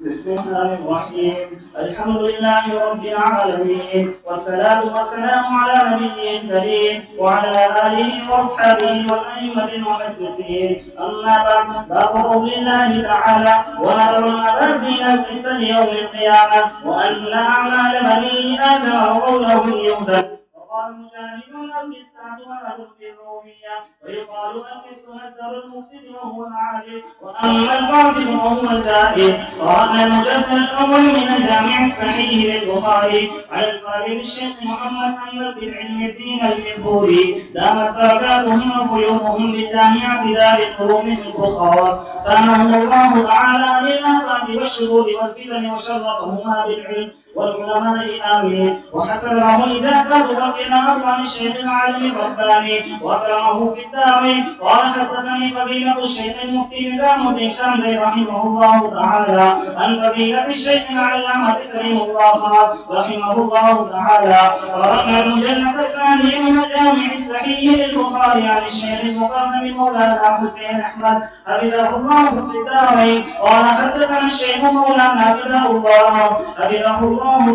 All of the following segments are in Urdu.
بسم الله الرحيم. الحمد لله رب العالمين، والصلاة والسلام على نبيه الكريم وعلى آله وأصحابه والأئمة المحدثين. أما بعد، باب قول الله تعالى: ونذر الموازين القسط ليوم القيامة وأن أعمال بني آدم وقولهم يوزن. وقال مجاهد: القسطاس ونذر بالرومية، ويقال القسط مصدر المفسد وهو العادل، وأما الفاسد وهو الزائد. قال المجدد الأول من الجامع الصحيح للبخاري عن القاضي الشيخ محمد أحمد بن علم الدين المنبوري دامت بركاتهم وفيوضهم بالجامعة دار العلوم الخاص، سامه الله تعالى للآفات والشرور والفتن وشرفهما بالعلم والعلماء آمين. وحسن له الإجازة والقراءة عن الشيخ العالم الرباني وأكرمه في الدارين. قال: حدثني فضيلة الشيخ المفتي نظام بن شمس رحمه الله تعالى عن فضيلة الشيخ العلامة سليم الله خان رحمه الله تعالى. قرأنا المجلد الثاني من الجامع الصحيح للبخاري عن الشيخ المقرن مولانا حسين أحمد حفظه الله في الدارين. قال: حدثنا الشيخ مولانا حفظه الله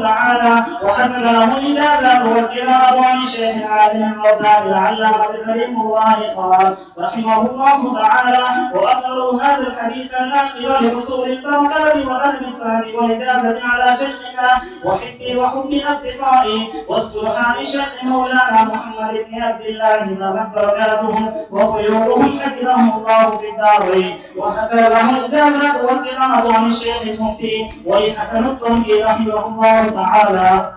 تعالى وحسن له الإجازة والقراءة عن الشيخ العالم الرباني العلامة سليم الله خان رحمه الله تعالى. وأكثر هذا الحديث الآخر لحصول البركات وأهل السعد والإجابة على شيخنا وحبي وحب أصدقائي والسرحان الشيخ مولانا محمد بن عبد الله دامت بركاتهم وخيورهم حفظهم الله في الدارين. وحسن له الإجابة والقراءة عن الشيخ المفتي ولحسن الطنجي رحمه الله تعالى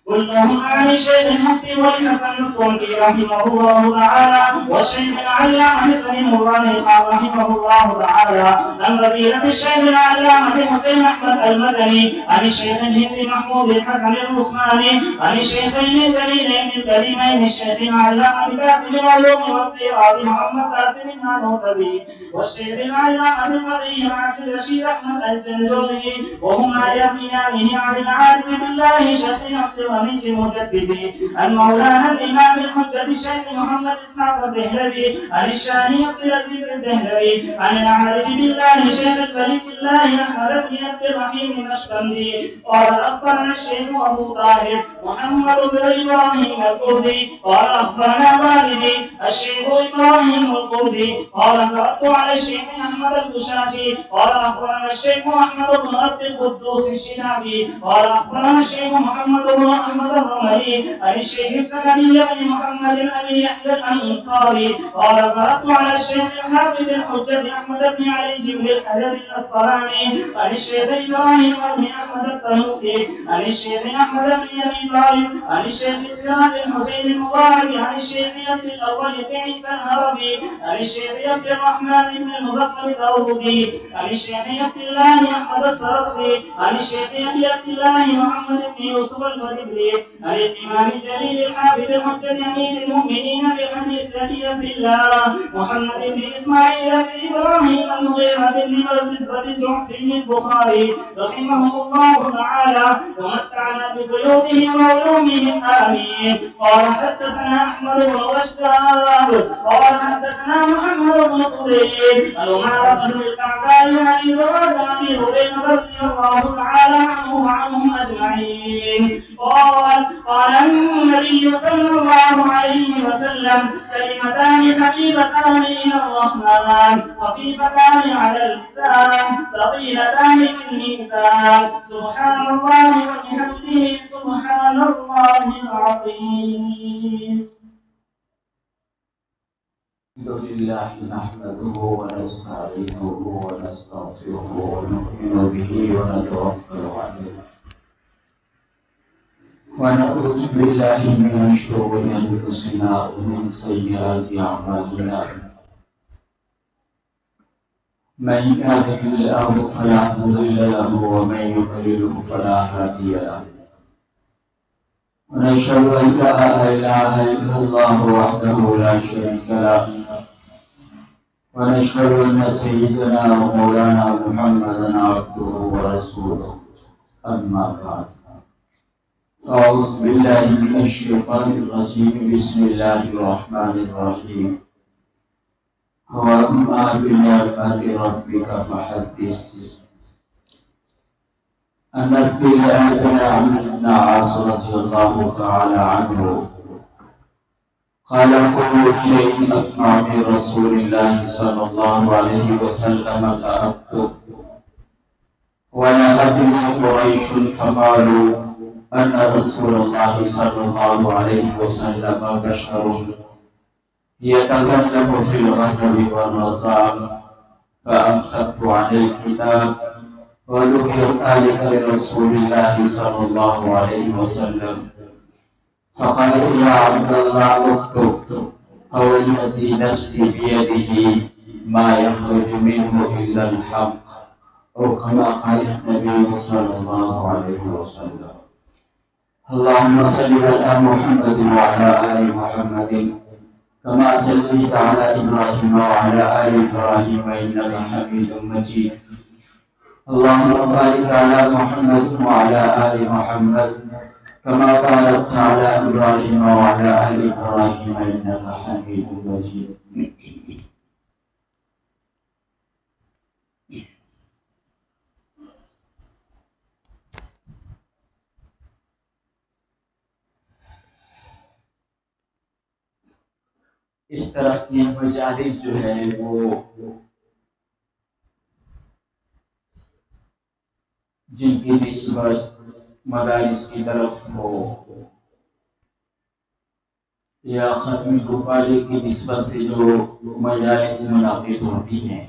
كلهم عن الشيخ المفتي ولحسن الطنجي رحمه الله تعالى والشيخ العلامة سليم الله خان رحمه الله تعالى عن فضيلة الشيخ العلامة حسين أحمد المدني عن الشيخ الهندي محمود الحسن العثماني عن الشيخين الجليلين الكريمين الشيخ العلامة قاسم العلوم والقراءة محمد قاسم النانوتبي والشيخ العلامة الفقيه عاصم رشيد أحمد الجنزوري وهما يبنيانه عن العارف بالله شيخ عبد من المجدد عن مولانا الإمام الحجة الشيخ محمد إسحاق الدهلوي عن الشاهي عبد العزيز الدهلوي عن العارف بالله شيخ الملك الله أحمد بن عبد الرحيم الأشقندي. قال: أخبرنا الشيخ أبو طاهر محمد بن إبراهيم الكردي قال: أخبرنا والدي الشيخ إبراهيم الكردي قال: قرأت على الشيخ أحمد البشاشي قال: أخبرنا الشيخ أحمد بن عبد القدوس الشنابي قال: أخبرنا الشيخ محمد بن أحمد الرملي عن الشيخ الزكريا بن محمد أبي يحيى الأنصاري قال: قرأت على الشيخ الحافظ الحجة أحمد بن علي بن الحجر الأسقلاني عن الشيخ إبراهيم بن أحمد الطنوسي عن الشيخ أحمد بن أبي طالب عن الشيخ سراج الحسين المبارك عن الشيخ عبد الأول بن عيسى الهربي عن الشيخ عبد الرحمن بن المظفر الداودي عن الشيخ عبد الله أحمد السرسي عن الشيخ أبي عبد الله محمد بن يوسف الفريدي عن الإمام الجليل الحافظ الحجة أمير المؤمنين بحديث أبي عبد الله محمد بن إسماعيل بن إبراهيم المغيرة بن بردزبة الجعفي البخاري رحمه الله تعالى ومتعنا بفيوضه وعلومه آمين. قال: حدثنا أحمد بن رشداد قال: حدثنا محمد بن فضيل الأمارة بن الكعباء عن زوال أبي هريرة رضي الله تعالى عنه وعنهم أجمعين. قال النبي صلى الله عليه وسلم: كلمتان حبيبتان إلى الرحمن خفيفتان على اللسان ثقيلتان في الميزان سبحان الله وبحمده سبحان الله العظيم. الحمد لله نحمده ونستعينه ونستغفره ونؤمن به ونتوكل عليه ونعوذ بالله من شرور أنفسنا ومن سيئات أعمالنا. من يهده الله فلا مضل له ومن يضلل فلا هادي له. ونشهد أن لا إله إلا الله وحده لا شريك له ونشهد أن سيدنا ومولانا محمدا عبده ورسوله. أما بعد، أعوذ بالله من الشيطان الرجيم. بسم الله الرحمن الرحيم. وأما بنعمة ربك فحدث. أن ابتلاء بن عمرو بن العاص رضي الله تعالى عنه قال كل شيء أسمع من رسول الله صلى الله عليه وسلم تركته ونهتني قريش فقالوا أن رسول الله صلى الله عليه وسلم بشر يتكلم في الغزل والرزاق فأمسكت عن الكتاب وذكر ذلك لرسول الله صلى الله عليه وسلم فقال يا عبد الله اكتب فوالذي نفسي بيده ما يخرج منه إلا الحق أو كما قال النبي صلى الله عليه وسلم. اللهم صل على محمد وعلى آل محمد كما صليت على إبراهيم وعلى آل إبراهيم إنك حميد مجيد. اللهم بارك على محمد وعلى آل محمد كما باركت على إبراهيم وعلى آل إبراهيم إنك حميد مجيد. اس طرح کی مجالس جو ہے وہ جن کی نسبت مدارس کی طرف ہو یا ختمی گفارے کی نسبت سے جو مجالس منعقد ہوتی ہیں،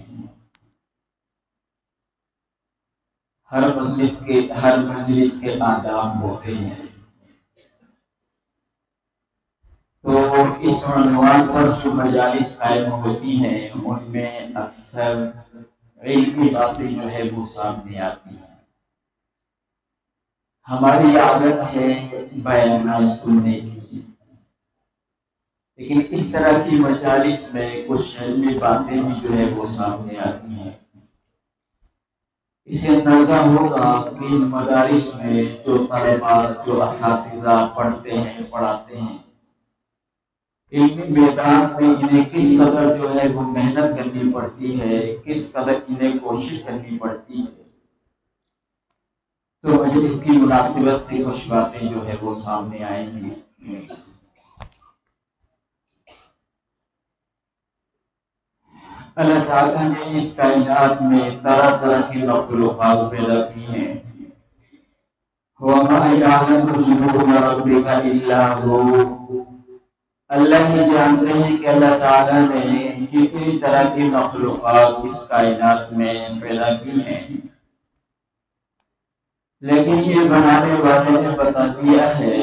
ہر مسجد کے ہر مجلس کے آداب ہوتے ہیں، تو اس عنوان پر جو مجالس قائم ہوتی ہیں ان میں اکثر علمی باتیں جو ہے وہ سامنے آتی ہیں۔ ہماری عادت ہے بیانات سننے کی، لیکن اس طرح کی مجالس میں کچھ علمی باتیں بھی جو ہے وہ سامنے آتی ہیں۔ اس سے اندازہ ہوگا کہ ان مدارس میں جو طلباء جو اساتذہ پڑھتے ہیں پڑھاتے ہیں، علمی میدان میں انہیں کس قدر جو ہے وہ محنت کرنی پڑتی ہے، کس قدر انہیں کوشش کرنی پڑتی ہے۔ تو مجلس کی مناسبت سے کچھ باتیں جو ہے وہ سامنے آئیں گی۔ اللہ تعالیٰ نے اس کائنات میں طرح طرح کی مخلوقات پیدا کی ہیں۔ وَمَا يَعْلَمُ جُنُودَ رَبِّكَ إِلَّا هُوَ۔ اللہ ہی جانتے ہیں کہ اللہ تعالیٰ نے کتنی طرح کی مخلوقات اس کائنات میں پیدا کی ہیں، لیکن یہ بنانے والے نے بتا دیا ہے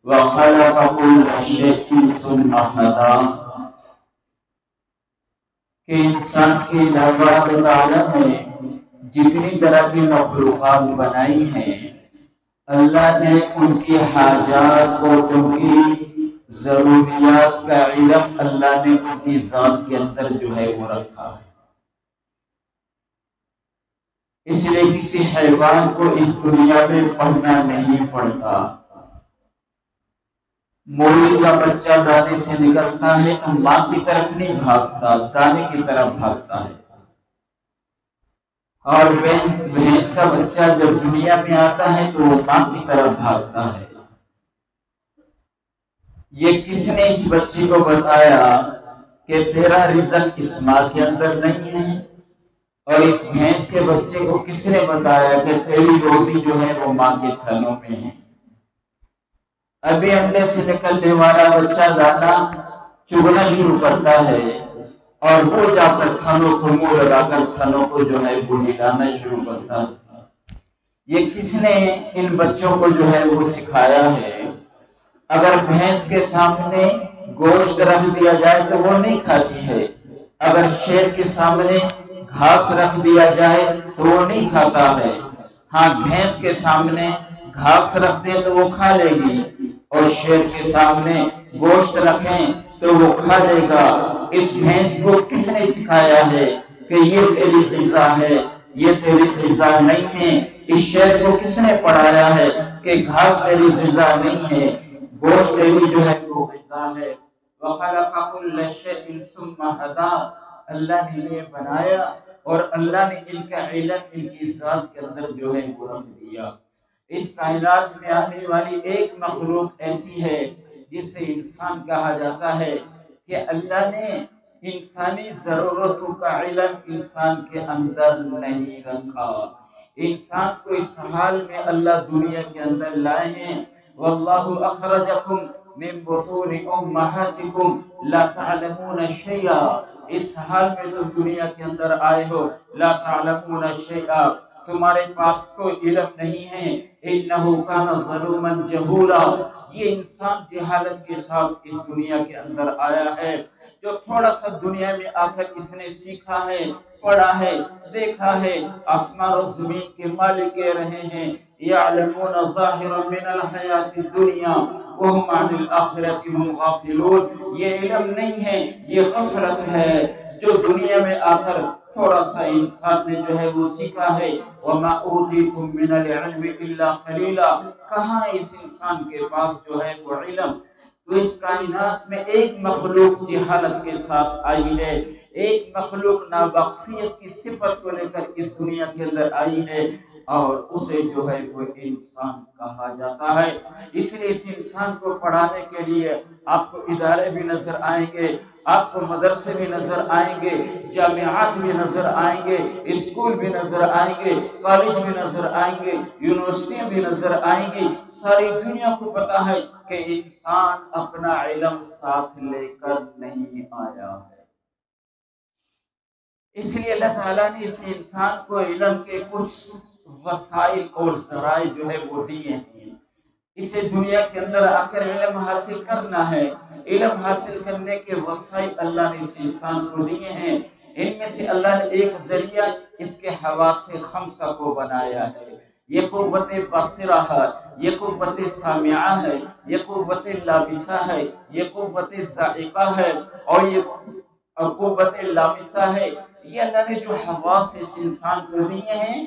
وَخَلَقَ كُلَّ شَيْءٍ ثُمَّ هَدَىٰ کہ انسان کے علاوہ اللہ تعالیٰ نے جتنی طرح کی مخلوقات بنائی ہیں، اللہ نے ان کی حاجات اور ان کی ضروریات کا علم اللہ نے ان کی ذات کے اندر جو ہے وہ رکھا ہے۔ اس لیے کسی حیوان کو اس دنیا میں پڑھنا نہیں پڑتا۔ مولی کا بچہ دانے سے نکلتا ہے تو ماں کی طرف نہیں بھاگتا، دانے کی طرف بھاگتا ہے، اور بھینس کا بچہ جب دنیا میں آتا ہے تو وہ ماں کی طرف بھاگتا ہے۔ یہ کس نے اس بچے کو بتایا کہ تیرا رزق اس ماں کے اندر نہیں ہے؟ اور اس بھینس کے بچے کو کس نے بتایا کہ تیری روزی جو ہے وہ ماں کے تھنوں میں ہے؟ ابھی انڈے سے نکلنے والا بچہ دانا چگنا شروع کرتا ہے اور وہ جا کر تھنوں کو منہ لگا کر تھنوں کو جو ہے وہ ہلانا شروع کرتا ہے۔ یہ کس نے ان بچوں کو جو ہے وہ سکھایا ہے؟ اگر بھینس کے سامنے گوشت رکھ دیا جائے تو وہ نہیں کھاتی ہے، اگر شیر کے سامنے گھاس رکھ دیا جائے تو وہ نہیں کھاتا ہے۔ ہاں، بھینس کے سامنے گھاس رکھ دیں تو وہ کھا لے گی، اور شیر کے سامنے گوشت رکھیں تو وہ کھا لے گا۔ اس بھینس کو کس نے سکھایا ہے کہ یہ تیری غذا ہے، یہ تیری غذا نہیں ہے؟ اس شیر کو کس نے پڑھایا ہے کہ گھاس تیری غذا نہیں ہے، گوشت تیری جو ہے وہ غذا ہے؟ وَخَلَقَ كُلَّ شَيْءٍ ثُمَّ هَدَىٰ، اللہ نے یہ بنایا اور اللہ نے ان کا علم ان کی ذات کے اندر جو ہے وہ رکھ دیا۔ اس کائنات میں آنے والی ایک مخلوق ایسی ہے جسے انسان کہا جاتا ہے کہ اللہ نے انسانی ضرورتوں کا علم انسان کے اندر نہیں رکھا۔ انسان کو اس حال میں اللہ دنیا کے اندر لائے ہیں، واللہ اخرجکم من بطون امہاتکم لا تعلمون شیئا، اس حال میں تم دنیا کے اندر آئے ہو، لا تعلمون شیئا، تمہارے پاس کوئی علم نہیں ہے، انہو کان ظلوما جہولا، یہ انسان جہالت کے ساتھ اس دنیا کے اندر آیا ہے۔ جو تھوڑا سا دنیا میں آ کر اس نے سیکھا ہے، پڑھا ہے، دیکھا ہے، آسمان و زمین کے مالک کہہ رہے ہیں یعلمون ظاہرا من الحیات الدنیا وهم عن الآخرۃ هم غافلون، یہ علم نہیں ہے، یہ غفلت ہے جو دنیا میں آ کر تھوڑا سا انسان نے جو ہے وہ سیکھا ہے۔ وما اوتیتم من العلم الا قلیلا، کہاں اس انسان کے پاس جو ہے وہ علم۔ تو اس کائنات میں ایک مخلوق جہالت کے ساتھ آئی ہے، ایک مخلوق ناواقفیت کی صفت کو لے کر اس دنیا کے اندر آئی ہے، اور اسے جو ہے وہ انسان کہا جاتا ہے۔ اس لیے اس انسان کو پڑھانے کے لیے آپ کو ادارے بھی نظر آئیں گے، آپ کو مدرسے بھی نظر آئیں گے، جامعات بھی نظر آئیں گے، اسکول بھی نظر آئیں گے، کالج بھی نظر آئیں گے، یونیورسٹیاں بھی نظر آئیں گی۔ ساری دنیا کو پتا ہے کہ انسان اپنا علم ساتھ لے کر نہیں آیا ہے۔ اس لیے اللہ تعالیٰ نے اس انسان کو علم کے کچھ وسائل اور ذرائع جو ہے وہ دیے ہیں۔ اسے دنیا کے اندر آ کر علم حاصل کرنا ہے، علم حاصل کرنے کے وسائل اللہ نے اس انسان کو دیے ہیں۔ ان میں سے اللہ نے ایک ذریعہ اس کے حواس خمسہ کو بنایا ہے۔ یہ قوت بصیرہ ہے، یہ قوت سامعہ ہے، یہ قوت لامسہ ہے، یہ قوت ذائقہ ہے، اور یہ قوت لامسہ ہے۔ یہ اللہ نے جو حواس اس انسان کو دیے ہیں،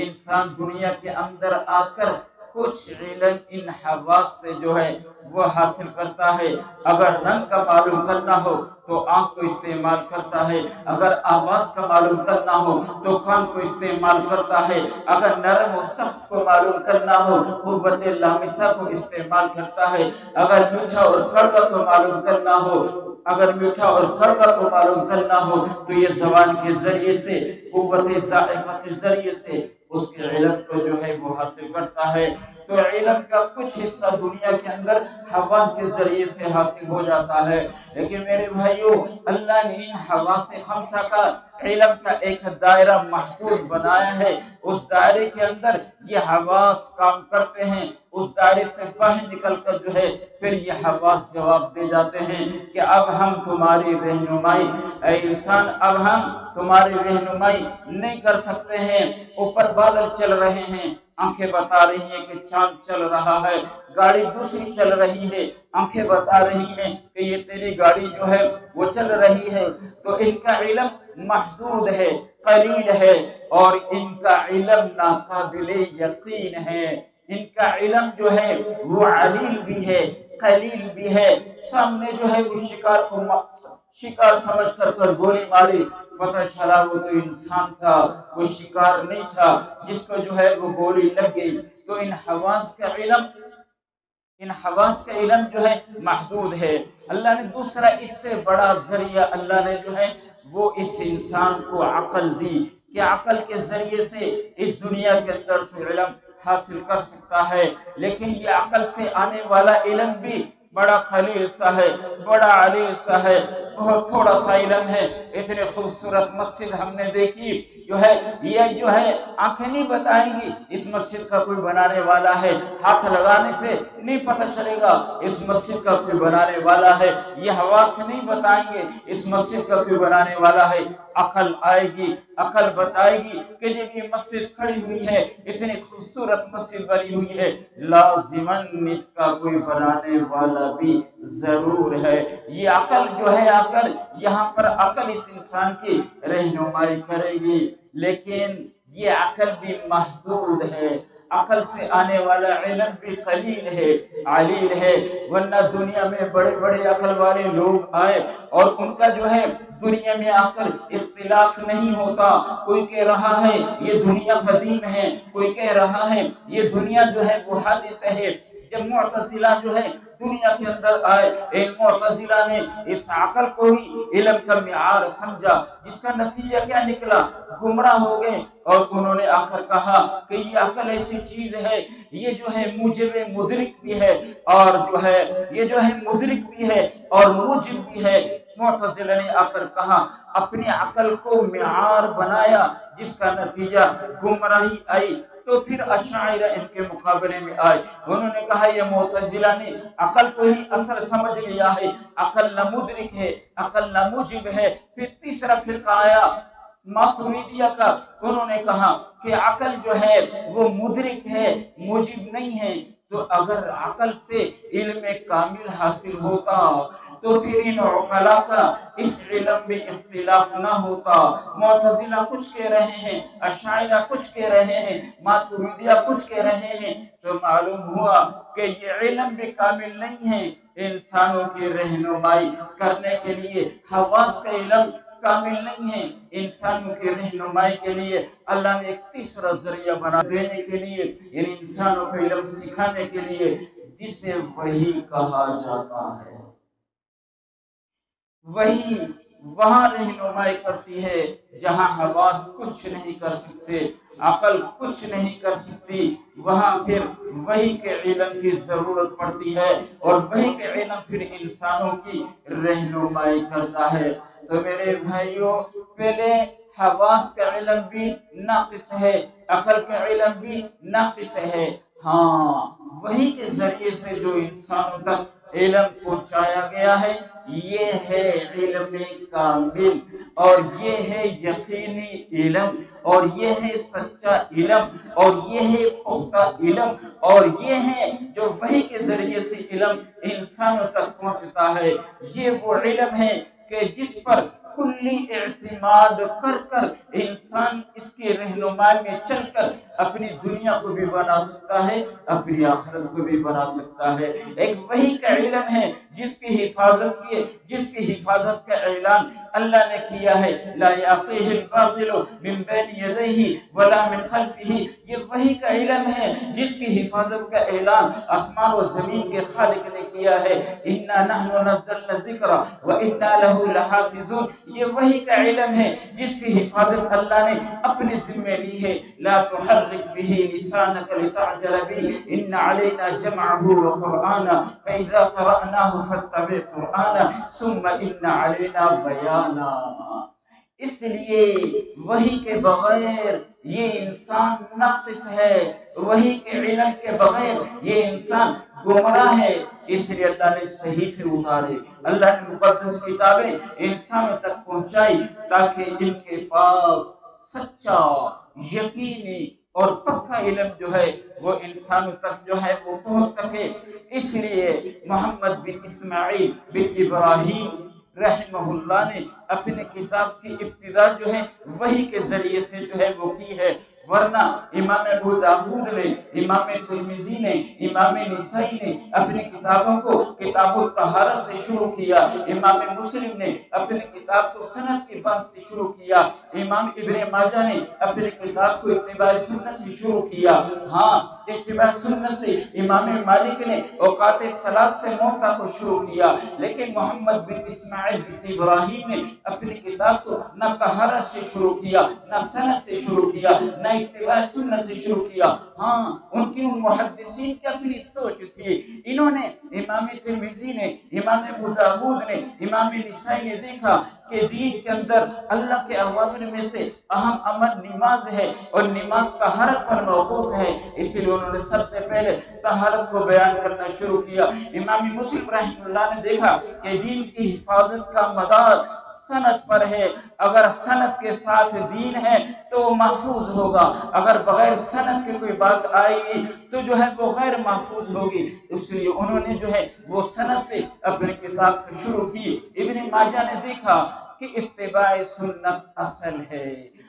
انسان دنیا کے اندر آ کر کچھ علم ان حواس سے جو ہے وہ حاصل کرتا ہے۔ اگر رنگ کا معلوم کرنا ہو تو آنکھ کو استعمال کرتا ہے، اگر آواز کا معلوم کرنا ہو تو کان کو استعمال کرتا ہے، اگر نرم و سخت کو معلوم کرنا ہو قوت لامسہ کو استعمال کرتا ہے، اگر میٹھا اور کڑوا کو معلوم کرنا ہو، اگر میٹھا اور کڑوا کو معلوم کرنا ہو تو یہ زبان کے ذریعے سے، قوت ذائقہ کے ذریعے سے اس کے علم کو جو ہے وہ حاصل کرتا ہے۔ تو علم کا کچھ حصہ دنیا کے اندر حواس کے ذریعے سے حاصل ہو جاتا ہے، لیکن میرے بھائیوں اللہ نے ان حواس خمسہ کا علم کا ایک دائرہ محدود بنایا ہے۔ اس دائرے کے اندر یہ حواس کام کرتے ہیں، اس دائرے سے باہر نکل کر جو ہے پھر یہ حواس جواب دے جاتے ہیں کہ اب ہم تمہاری رہنمائی، اے انسان اب ہم تمہاری رہنمائی نہیں کر سکتے ہیں۔ اوپر بادل چل رہے ہیں، آنکھیں بتا رہی ہیں کہ چاند چل رہا ہے، گاڑی دوسری چل رہی ہے، آنکھیں بتا رہی ہیں کہ یہ تیری گاڑی جو ہے وہ چل رہی ہے۔ تو ان کا علم محدود ہے، قلیل ہے، اور ان کا علم ناقابل یقین ہے۔ ان کا علم جو ہے وہ علیل بھی ہے، قلیل بھی ہے۔ سامنے جو ہے وہ شکار سمجھ کر گولی ماری، پتہ چلا وہ تو انسان تھا، وہ شکار نہیں تھا جس کو جو ہے وہ گولی لگ گئی۔ تو ان حواس کا علم جو ہے محدود ہے۔ اللہ نے دوسرا اس سے بڑا ذریعہ اللہ نے جو ہے وہ اس انسان کو عقل دی کہ عقل کے ذریعے سے اس دنیا کے اندر تو علم حاصل کر سکتا ہے، لیکن یہ عقل سے آنے والا علم بھی بڑا قلیل سا ہے، بڑا علیل سا ہے، بہت تھوڑا سا علم ہے۔ اتنے خوبصورت مسجد ہم نے دیکھی جو ہے، یہ جو ہے آنکھیں نہیں بتائیں گی اس مسجد کا کوئی بنانے والا ہے، ہاتھ لگانے سے نہیں پتہ چلے گا اس مسجد کا کوئی بنانے والا ہے، یہ حواس نہیں بتائیں گے اس مسجد کا کوئی بنانے والا ہے۔ عقل آئے گی، عقل بتائے گی کہ جب یہ مسجد کھڑی ہوئی ہے، اتنی خوبصورت مسجد بنی ہوئی ہے، لازماً اس کا کوئی بنانے والا بھی ضرور ہے۔ یہ عقل جو ہے، عقل یہاں پر عقل اس انسان کی رہنمائی کرے گی، لیکن یہ عقل بھی محدود ہے۔ عقل سے آنے والا علم بھی قلیل ہے، علیل ہے، ورنہ دنیا میں بڑے بڑے عقل والے لوگ آئے اور ان کا جو ہے دنیا میں آ کر اختلاف نہیں ہوتا. کوئی کہہ رہا ہے یہ دنیا قدیم ہے، کوئی کہہ رہا ہے یہ دنیا جو ہے وہ حادث ہے. جب معتزلہ جو ہے دنیا کے اندر آئے، ان معتزلہ نے اس عقل کو ہی علم کا معیار سمجھا، جس کا نتیجہ کیا نکلا؟ گمراہ ہو گئے. اور انہوں نے آ کر کہا کہ یہ عقل ایسی چیز ہے، یہ جو ہے موجب مدرک بھی ہے، اور جو ہے یہ جو ہے مدرک بھی ہے اور موجب بھی ہے. معتزلہ نے آ کر کہا، اپنی عقل کو معیار بنایا، جس کا نتیجہ گمراہی آئی. تو پھر اشاعرہ ان کے مقابلے میں آئے، انہوں نے کہا یہ معتزلہ نے عقل کو ہی اصل سمجھ لیا ہے، عقل نہ مدرک ہے، عقل نہ موجب ہے. پھر تیسرا فرقہ آیا ماتریدیہ کا، انہوں نے کہا کہ عقل جو ہے وہ مدرک ہے، موجب نہیں ہے. تو اگر عقل سے علم کامل حاصل ہوتا تو پھر ان عقلاء کا اس علم میں اختلاف نہ ہوتا. معتزلہ کچھ کہہ رہے ہیں، اشاعرہ کچھ کہہ رہے ہیں، ماتریدیہ کچھ کہہ رہے ہیں. تو معلوم ہوا کہ یہ علم بھی کامل نہیں ہے. انسانوں کی رہنمائی کرنے کے لیے حواس کا علم کامل نہیں ہے. انسانوں کی رہنمائی کے لیے اللہ نے ایک تیسرا ذریعہ بنا دینے کے لیے، یعنی انسانوں کو علم سکھانے کے لیے، جسے وحی کہا جاتا ہے. وحی وہاں رہنمائی کرتی ہے جہاں حواس کچھ نہیں کر سکتے، عقل کچھ نہیں کر سکتی. وہاں پھر وحی کے علم کی ضرورت پڑتی ہے، اور وحی کے علم پھر انسانوں کی رہنمائی کرتا ہے. تو میرے بھائیوں، پہلے حواس کا علم بھی ناقص ہے، عقل کا علم بھی ناقص ہے. ہاں، وحی کے ذریعے سے جو انسانوں تک علم پہنچایا گیا ہے، یہ ہے علم کامل، اور یہ ہے یقینی علم، اور یہ ہے سچا علم، اور یہ ہے پختہ علم، اور یہ ہے جو وحی کے ذریعے سے علم انسانوں تک پہنچتا ہے. یہ وہ علم ہے کہ جس پر کلی اعتماد کر کر انسان اس کی رہنمائی میں چل کر اپنی دنیا کو بھی بنا سکتا ہے، اپنی آخرت کو بھی بنا سکتا ہے. ایک وحی کا علم ہے جس کی حفاظت کا اعلان اللہ نے کیا ہے، لا یأتیہ الباطل من بین یدیہ ولا من خلفہ. یہ وحی کا علم ہے جس کی حفاظت کا اعلان آسمان و زمین کے خالق نے کیا ہے. انا نحن نزلنا الذکر وانا له لحافظون. یہ وحی کا علم ہے جس کی حفاظت اللہ نے اپنے ذمہ لی ہے. لا تحرک به لسانك لتعجل به ان علينا جمعه وقرآنه فإذا قرأناه فاتبع قرآنه ثم ان علينا بیانا. اس لیے وحی کے بغیر یہ انسان ناقص ہے، وحی کے علم کے بغیر یہ انسان گمراہ ہے. اس لیے اللہ نے صحیفے اتارے، اللہ نے مقدس کتابیں انسانوں تک پہنچائی تاکہ ان کے پاس سچا، یقینی اور پکا علم جو ہے وہ انسانوں تک جو ہے وہ پہنچ سکے. اس لیے محمد بن اسماعیل بن ابراہیم رحمہ اللہ نے اپنے کتاب کی ابتدا جو ہے وحی کے ذریعے سے جو ہے وہ کی ہے. ورنہ امام ابو داؤد نے، امام ترمذی نے، امام نسائی نے اپنی کتابوں کو کتاب الطہارت سے شروع کیا، امام مسلم نے اپنی کتاب کو سند کی بات سے شروع کیا، امام ابن ماجہ نے اپنی کتاب کو اتباع سنت سے شروع کیا. ہاں، اتباع سنت سے امام مالک نے اوقات ثلاث سے موطا کو شروع کیا. لیکن محمد بن اسماعیل بن ابراہیم نے اپنی کتاب کو نہ طہارت سے شروع کیا، نہ سند سے شروع کیا، نہ اتباع سنت سے شروع کیا. ہاں، ان کی محدثین کی اپنی سوچ تھی. انہوں نے، امام ترمذی نے، امام ابو داؤد نے، امام نسائی نے دیکھا کہ دین کے اندر اللہ کے اوامر میں سے اہم امر نماز ہے، اور نماز طہارت پر موقوف ہے. اسی لیے انہوں نے سب سے پہلے طہارت کو بیان کرنا شروع کیا. امام مسلم رحمہ اللہ نے دیکھا کہ دین کی حفاظت کا مدار سند پر ہے. اگر سند کے ساتھ دین ہے تو وہ محفوظ ہوگا، اگر بغیر سند کے کوئی بات آئے گی تو جو ہے وہ غیر محفوظ ہوگی. اس لیے انہوں نے جو ہے وہ سند سے اپنی کتاب شروع کی. ابن ماجہ نے دیکھا کہ اتباع سنت اصل ہے،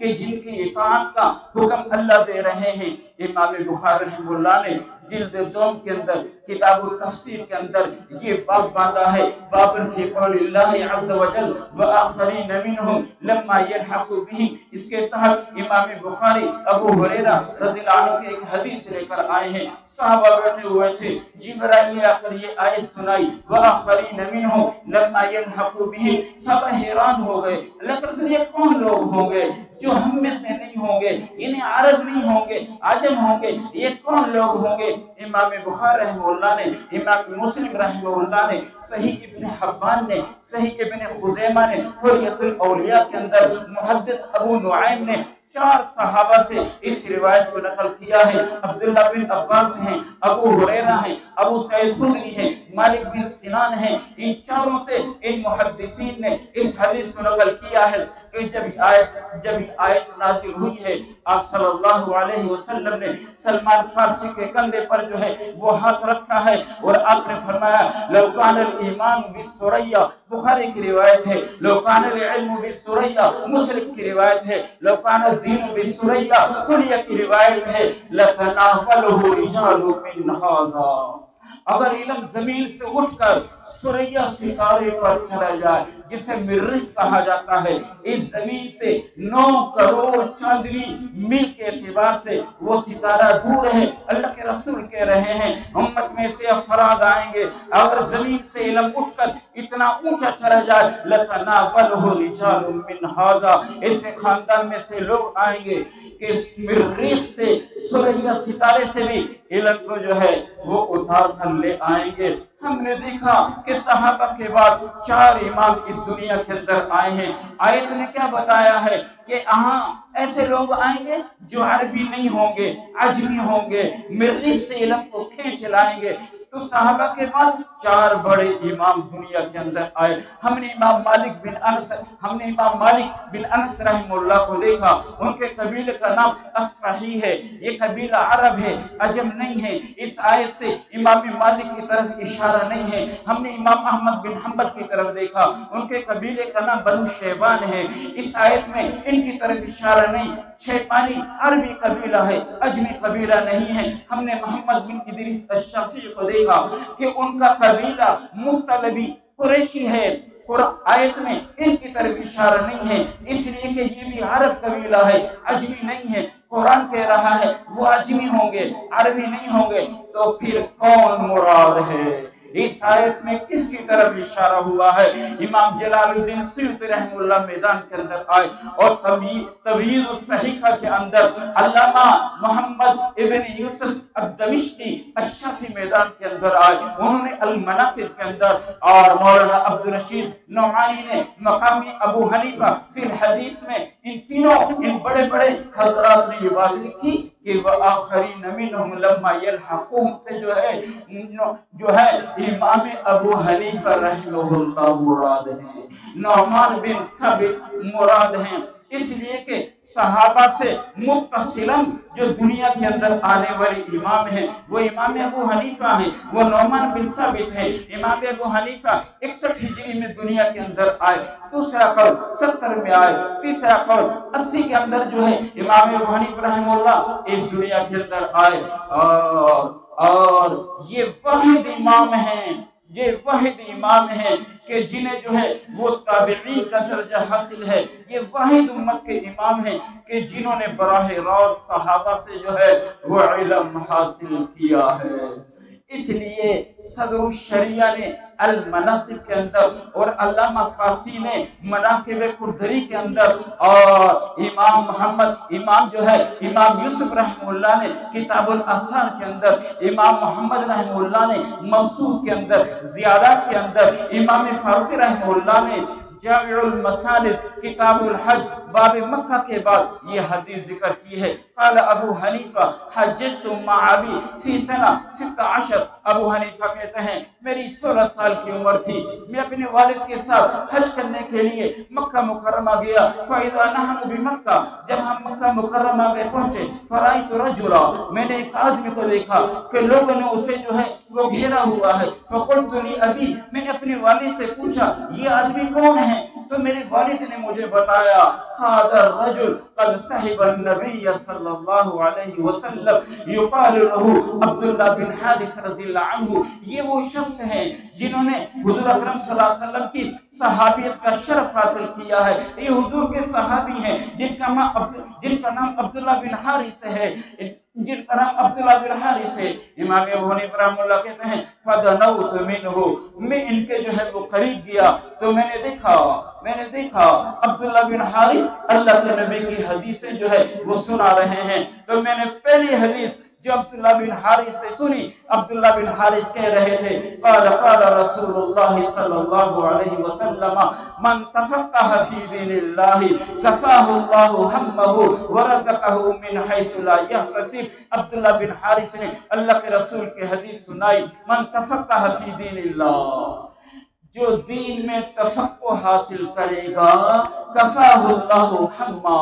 کہ جن کی اطاعت کا حکم اللہ دے رہے ہیں۔ امام بخاری رحمہ اللہ نے جلد دوم کے اندر کتاب التفسیر کے اندر یہ باب باندھا ہے، باب فی قول اللہ عز وجل وآخرین منہم لما یلحقوا بہم۔ اس کے تحت امام بخاری ابو ہریرہ رضی اللہ عنہ کی ایک حدیث لے کر آئے ہیں۔ صحابہ بیٹھے ہوئے تھے، جبرائیل نے آ کر یہ آیت سنائی وآخرین منہم لما یلحقوا بہم۔ سب حیران ہو گئے، اللہ کے رسول یہ کون لوگ ہوں گے جو ہم میں سے نہیں ہوں گے، انہیں عرب نہیں ہوں گے، عجم ہوں گے، یہ کون لوگ ہوں گے؟ امام بخاری رحمہ اللہ نے، امام مسلم رحمہ اللہ نے، صحیح ابن حبان نے، صحیح ابن خزیمہ نے، حلیۃ الاولیاء کے اندر محدث ابو نعیم نے 4 صحابہ سے اس روایت کو نقل کیا ہے۔ عبداللہ بن عباس ہیں، ابو ہریرہ ہیں، ابو سعید خدری ہیں، مالک بن سنان ہیں، ان چاروں سے ان محدثین نے اس حدیث کو نقل کیا ہے کہ جب آیت نازل ہوئی ہے، آپ صلی اللہ علیہ وسلم نے سلمان فارسی کے کندھے پر جو ہے وہ ہاتھ رکھا ہے اور آپ نے فرمایا لو کان الایمان بالثریا، بخاری کی روایت ہے، لو کان العلم بالثریا، مسلم کی روایت ہے، لو کان الدین بالثریا، سنیہ کی روایت ہے، لتناولہ رجال من ھذا۔ اگر علم زمین سے اٹھ کر سوریا ستارے پر چلا جائے، جسے مریخ کہا جاتا ہے، اس زمین سے 9 کروڑ چاندنی میل کے اعتبار سے وہ ستارہ دور ہے۔ اللہ کے رسول کہہ رہے ہیں امت میں سے افراد آئیں گے، اگر زمین سے علم اٹھ کر اتنا اونچا چلا جائے لتناولہ رجال من ھذا، اس کے خاندان میں سے لوگ آئیں گے کہ مریخ سے سوریا ستارے سے بھی علم کو جو ہے وہ اتار کر لے آئیں گے۔ ہم نے دیکھا کہ صحابہ کے بعد 4 امام اس دنیا کے اندر آئے ہیں۔ آیت نے کیا بتایا ہے کہ ایسے لوگ آئیں گے جو عربی نہیں ہوں گے، عجمی ہوں گے، مریخ سے علم کو کھینچ لائیں گے۔ تو صحابہ کے بعد 4 بڑے امام دنیا کے اندر آئے۔ ہم نے امام مالک بن انس رحمہ اللہ کو دیکھا، ان کے قبیلے کا نام اصفہی ہے، یہ قبیلہ عرب ہے، عجم نہیں ہے۔ اس آیت سے امام مالک کی طرف اشارہ نہیں ہے۔ ہم نے امام احمد بن حنبل کی طرف دیکھا، ان کے قبیلے کا نام بنو شیبان ہے، اس آیت میں ان کی طرف اشارہ نہیں۔ شیبانی عربی قبیلہ ہے، عجمی قبیلہ نہیں ہے۔ ہم نے محمد بن ادریس الشافعی کو دیکھا کہ ان کا قبیلہ مطلبی قریشی ہے، اور آیت میں ان کی طرف اشارہ نہیں ہے، اس لیے کہ یہ بھی عرب قبیلہ ہے، عجمی نہیں ہے۔ قرآن کہہ رہا ہے وہ عجمی ہوں گے، عربی نہیں ہوں گے، تو پھر کون مراد ہے؟ اس آیت میں کس کی طرف اشارہ ہوا ہے؟ امام جلال الدین سیوطی رحمہ اللہ میدان کے اندر آئے اور تمہید الصحیفہ کے اندر علامہ محمد ابن یوسف الدمشقی الشافعی میدان کے اندر آئے، انہوں نے المناقب کے اندر، اور مولانا عبدالرشید نعمانی نے مقامی ابو حنیفہ فی الحدیث میں ان بڑے بڑے حضرات نے یہ بات لکھی کہ وآخرین منہم لما یلحقوہم سے جو ہے امام ابو حنیفہ رحمہ اللہ مراد ہیں، نعمان بن ثابت مراد ہیں، اس لیے کہ صحابہ سے متصلاً جو دنیا کے اندر آنے والے امام ہیں وہ امام ابو حنیفہ ہیں، وہ نعمان بن ثابت ہیں۔ امام ابو حنیفہ 61 ہجری میں دنیا کے اندر آئے، دوسرا قول 70 میں آئے، تیسرا قول 80 کے اندر جو ہے امام ابو حنیفہ رحمہ اللہ اس دنیا کے اندر آئے، اور یہ واحد امام ہیں کہ جنہیں جو ہے وہ تابعین کا درجہ حاصل ہے، یہ واحد امت کے امام ہیں کہ جنہوں نے براہ راست صحابہ سے جو ہے وہ علم حاصل کیا ہے۔ اس لیے صدر الشریعہ نے المناقب کے اندر اور علامہ فارسی نے مناقب قردری کے اندر، اور امام یوسف رحمہ اللہ نے کتاب الاثار کے اندر، امام محمد رحمہ اللہ نے مبسوط کے اندر، زیادات کے اندر، امام فارسی رحمہ اللہ نے جامع المسالک کتاب الحج باب مکہ کے بعد یہ حدیث ذکر کی ہے۔ قال ابو حنیفہ حججت مع ابی فی سنہ 16، ابو حنیفہ کہتے ہیں میری 16 سال کی عمر تھی، میں اپنے والد کے ساتھ حج کرنے کے لیے مکہ مکرمہ گیا، فاذا نحن بمکہ، جب ہم مکہ مکرمہ میں پہنچے، فرأیت رجلا، میں نے ایک آدمی کو دیکھا کہ لوگوں نے اسے جو ہے وہ گھیرا ہوا ہے، فقلت لی ابی، میں نے اپنے والد سے پوچھا یہ آدمی کون ہے؟ تو میرے والد نے مجھے بتایا هذا الرجل قد صحب النبي صلی اللہ علیہ وسلم یقال له عبداللہ بن حارث رضی اللہ عنہ، یہ وہ شخص ہیں جنہوں نے حضور اکرم صلی اللہ علیہ وسلم کی صحابیت کا شرف حاصل کیا ہے. یہ حضور کے صحابی ہیں جن کا نام عبداللہ بن حارث ہے، جن کا نام عبداللہ بن حارث ہے. امام ابو حنیفہ رحمہ اللہ کہتے ہیں فدنوت منہ، میں ان کے جو ہے وہ قریب گیا تو میں نے دیکھا عبداللہ بن حارث اللہ کے نبی کی حدیثیں جو ہے وہ سنا رہے ہیں. تو میں نے پہلی حدیث جو عبداللہ بن حارث سے سنی، عبداللہ بن حارث کہہ رہے تھے قال رسول اللہ صلی اللہ علیہ وسلم من تفقہ فی دین اللہ کفاہ اللہ ہمہ ورزقہ من حیث لا یحتسب. عبداللہ بن حارث نے اللہ کے رسول کی حدیث سنائی، من تفقہ فی دین اللہ، جو دین میں تفقہ حاصل کرے گا کفاہ اللہ ہمہ،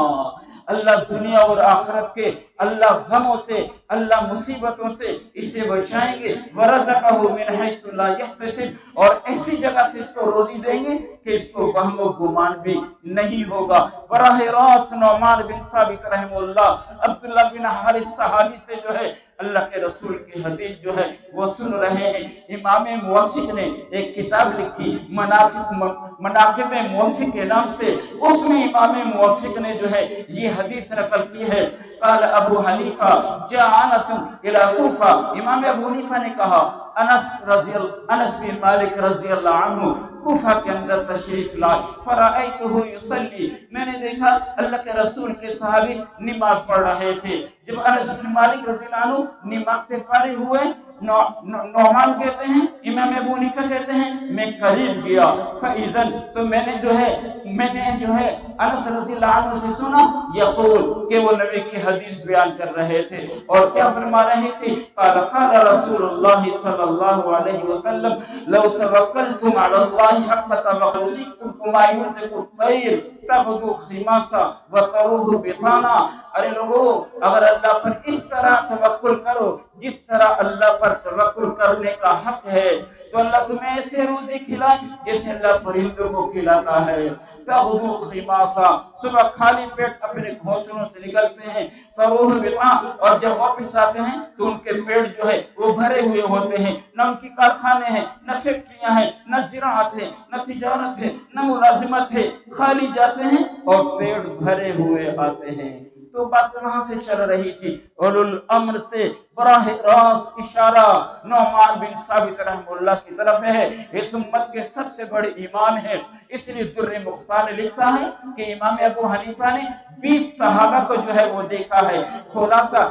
اللہ دنیا اور آخرت کے اللہ غموں سے، اللہ مصیبتوں سے اسے بچائیں گے. ورزقہ من حیث لا یحتسب، اور ایسی جگہ سے اس کو روزی دیں گے کہ اس کو وہم و گمان بھی نہیں ہوگا. براہ راست نعمان بن ثابت رحمہ اللہ عبداللہ بن حارث صحابی سے جو ہے اللہ کے رسول کی حدیث جو ہے وہ سن رہے ہیں. امام موفق نے ایک کتاب لکھی مناقب موفق کے نام سے، اس میں امام موفق نے جو ہے یہ حدیث نقل کی ہے. قال ابو حنیفہ جاء انس الى کوفہ، امام ابو حنیفہ نے کہا انس بن مالک رضی اللہ عنہ کوفہ کے اندر تشریف لائے. فرأیتہ یصلی، میں نے دیکھا اللہ کے رسول کے صحابی نماز پڑھ رہے تھے. جب انس بن مالک رضی اللہ عنہ نماز سے فارغ ہوئے، نعمان کہتے ہیں، امام ابو حنیفہ کہتے ہیں میں قریب گیا، فاذن، تو میں نے جو ہے انس رضی اللہ عنہ سے سنا یقول کہ وہ نبی کی حدیث بیان کر رہے تھے اور کیا فرما رہے تھے. قال رسول اللہ صلی اللہ علیہ وسلم لو توکلتم علی اللہ حق توکلکم کما یمسک الطیر تغدو خماسا وتروح بطانا. ارے لوگو، اگر اللہ پر اس طرح توکل کرو جس طرح اللہ پر توکل کرنے کا حق ہے تو اللہ تمہیں ایسے روزی کھلائے جیسے اللہ پرندوں کو کھلاتا ہے. تغدو خماسا، صبح خالی پیٹ اپنے گھونسلوں سے نکلتے ہیں، تروح بطانا، اور جب واپس آتے ہیں تو ان کے پیٹ جو ہے وہ بھرے ہوئے ہوتے ہیں. نہ ان کی کارخانے ہیں، نہ فیکٹریاں ہیں، نہ زراعت ہے، نہ تجارت ہے، نہ ملازمت ہے، خالی جاتے ہیں اور پیٹ بھرے ہوئے آتے ہیں. تو بات کہاں سے چل رہی تھی؟ اولو الامر سے براہ راست اشارہ نعمان بن ثابت رحمہ اللہ کی طرف ہے. اس امت کے سب سے بڑے ایمان ہے. اس لیے در مختار نے لکھا ہے کہ امام ابو حنیفہ نے 20 صحابہ کو جو ہے وہ دیکھا ہے. خلاصہ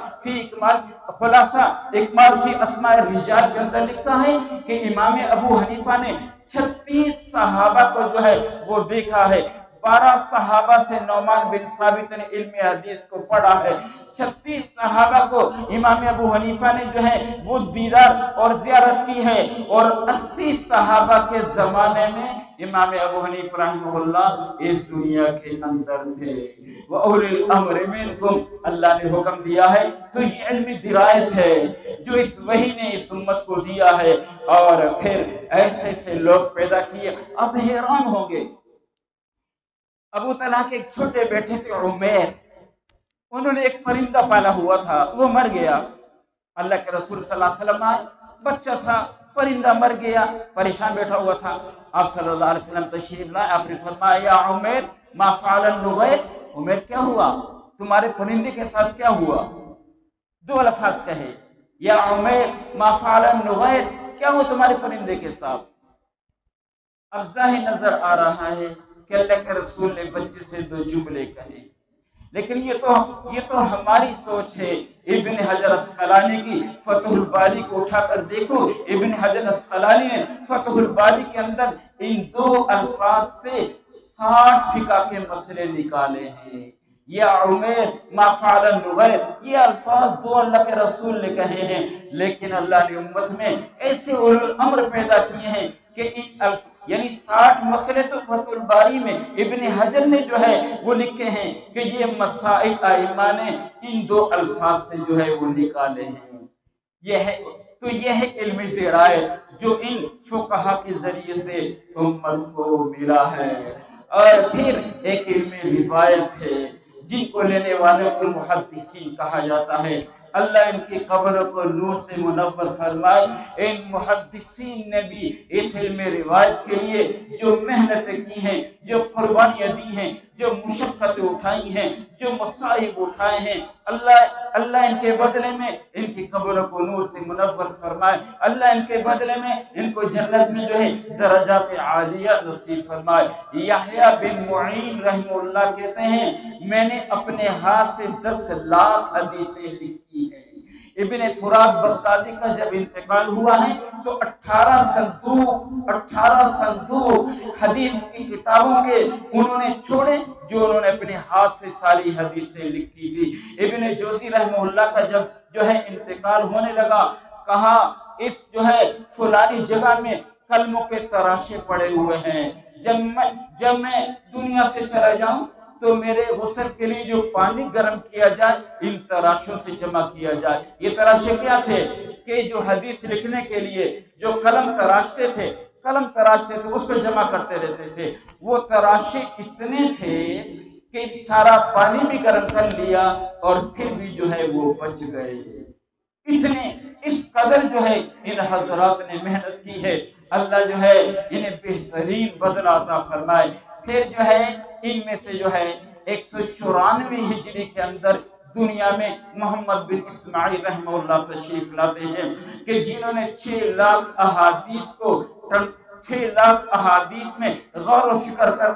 اکمال فی اسماء الرجال کے اندر لکھا ہے کہ امام ابو حنیفہ نے 36 صحابہ کو جو ہے وہ دیکھا ہے. 12 صحابہ سے نعمان بن ثابت نے علم حدیث کو پڑھا ہے. 36 صحابہ کو امام ابو حنیفہ نے جو ہے وہ دیدار اور زیارت کی ہے، اور 80 صحابہ کے زمانے میں امام ابو حنیفہ رحمہ اللہ اس دنیا کے اندر تھے. وَأُولِي الْأَمْرِ مِنْكُمْ، اللہ نے حکم دیا ہے تو یہ علمی درایت ہے جو اس وحی نے اس امت کو دیا ہے. اور پھر ایسے ایسے لوگ پیدا کیے، اب حیران ہوں گے. ابو طلحہ کے ایک چھوٹے بیٹے تھے عمیر، انہوں نے ایک پرندہ پالا ہوا تھا، وہ مر گیا. اللہ کے رسول صلی اللہ علیہ وسلم آئے، بچہ تھا، پرندہ مر گیا، پریشان بیٹھا ہوا تھا. آپ صلی اللہ علیہ وسلم تشریف لائے، آپ نے فرمایا یا عمیر ما فعل النغیر، عمیر کیا ہوا تمہارے پرندے کے ساتھ، کیا ہوا؟ 2 الفاظ کہے، یا عمیر ما فعل النغیر، کیا ہوا تمہارے پرندے کے ساتھ؟ اب ظاہر نظر آ رہا ہے کہ اللہ کے رسول نے بچے سے 2 جملے کہے، لیکن یہ تو ہماری سوچ ہے. ابن حجر اسقلانی کی فتح الباری کو اٹھا کر دیکھو، ابن حجر اسقلانی نے فتح الباری کے اندر ان 2 الفاظ سے 60 فقہ کے مسئلے نکالے ہیں. یا عمیر ما فعل النغیر، یہ الفاظ 2 اللہ کے رسول نے کہے ہیں، لیکن اللہ نے امت میں ایسے اولو الامر پیدا کیے ہیں کہ ان یعنی 60 مسئلے تو فتح الباری میں ابن حجر نے جو ہے وہ لکھے ہیں کہ یہ مسائل ائمہ نے ان 2 الفاظ سے جو ہے وہ نکالے ہیں. یہ ہے علم درایت جو ان فقہا کے ذریعے سے امت کو ملا ہے. اور پھر ایک علم روایت ہے جن کو لینے والوں کو محدثین کہا جاتا ہے۔ اللہ ان کی قبروں کو نور سے منور فرمائے۔ ان محدثین نے بھی اس علم روایت کے لیے جو محنتیں کی ہیں، جو قربانیاں دی ہیں، جو مشقتیں اٹھائی ہیں، جو مصائب اٹھائے ہیں، اللہ ان کے بدلے میں ان کی قبروں کو نور سے منور فرمائے۔ اللہ ان کے بدلے میں ان کو جنت میں جو ہے درجات عالیہ نصیب فرمائے۔ یحییٰ بن معین رحمہ اللہ کہتے ہیں میں نے اپنے ہاتھ سے 10 لاکھ حدیثیں لکھی ہیں۔ ابن فرات بغدادی کا جب انتقال ہوا ہے تو 18 صندوق حدیث کی کتابوں کے انہوں نے چھوڑے جو انہوں نے اپنے ہاتھ سے ساری حدیثیں لکھی تھی۔ ابن جوزی رحمہ اللہ کا جب جو ہے انتقال ہونے لگا، کہا اس جو ہے فلانی جگہ میں کلموں کے تراشے پڑے ہوئے ہیں، جب میں دنیا سے چلا جاؤں تو میرے غسل کے لیے جو پانی گرم کیا جائے ان تراشوں سے جمع کیا جائے۔ یہ تراشے کیا تھے کہ جو حدیث لکھنے کے لیے جو قلم تراشتے تھے اس کو جمع کرتے رہتے تھے۔ وہ تراشے اتنے تھے کہ سارا پانی بھی گرم کر لیا اور پھر بھی جو ہے وہ بچ گئے۔ اتنے اس قدر جو ہے ان حضرات نے محنت کی ہے، اللہ جو ہے انہیں بہترین بدلہ عطا فرمائے۔ پھر جو ہے ان میں سے جو ہے 194 ہجری کے اندر دنیا میں محمد بن اسماعیل رحمہ اللہ تشریف لاتے ہیں کہ جنہوں نے 6 لاکھ احادیث میں غور و فکر کر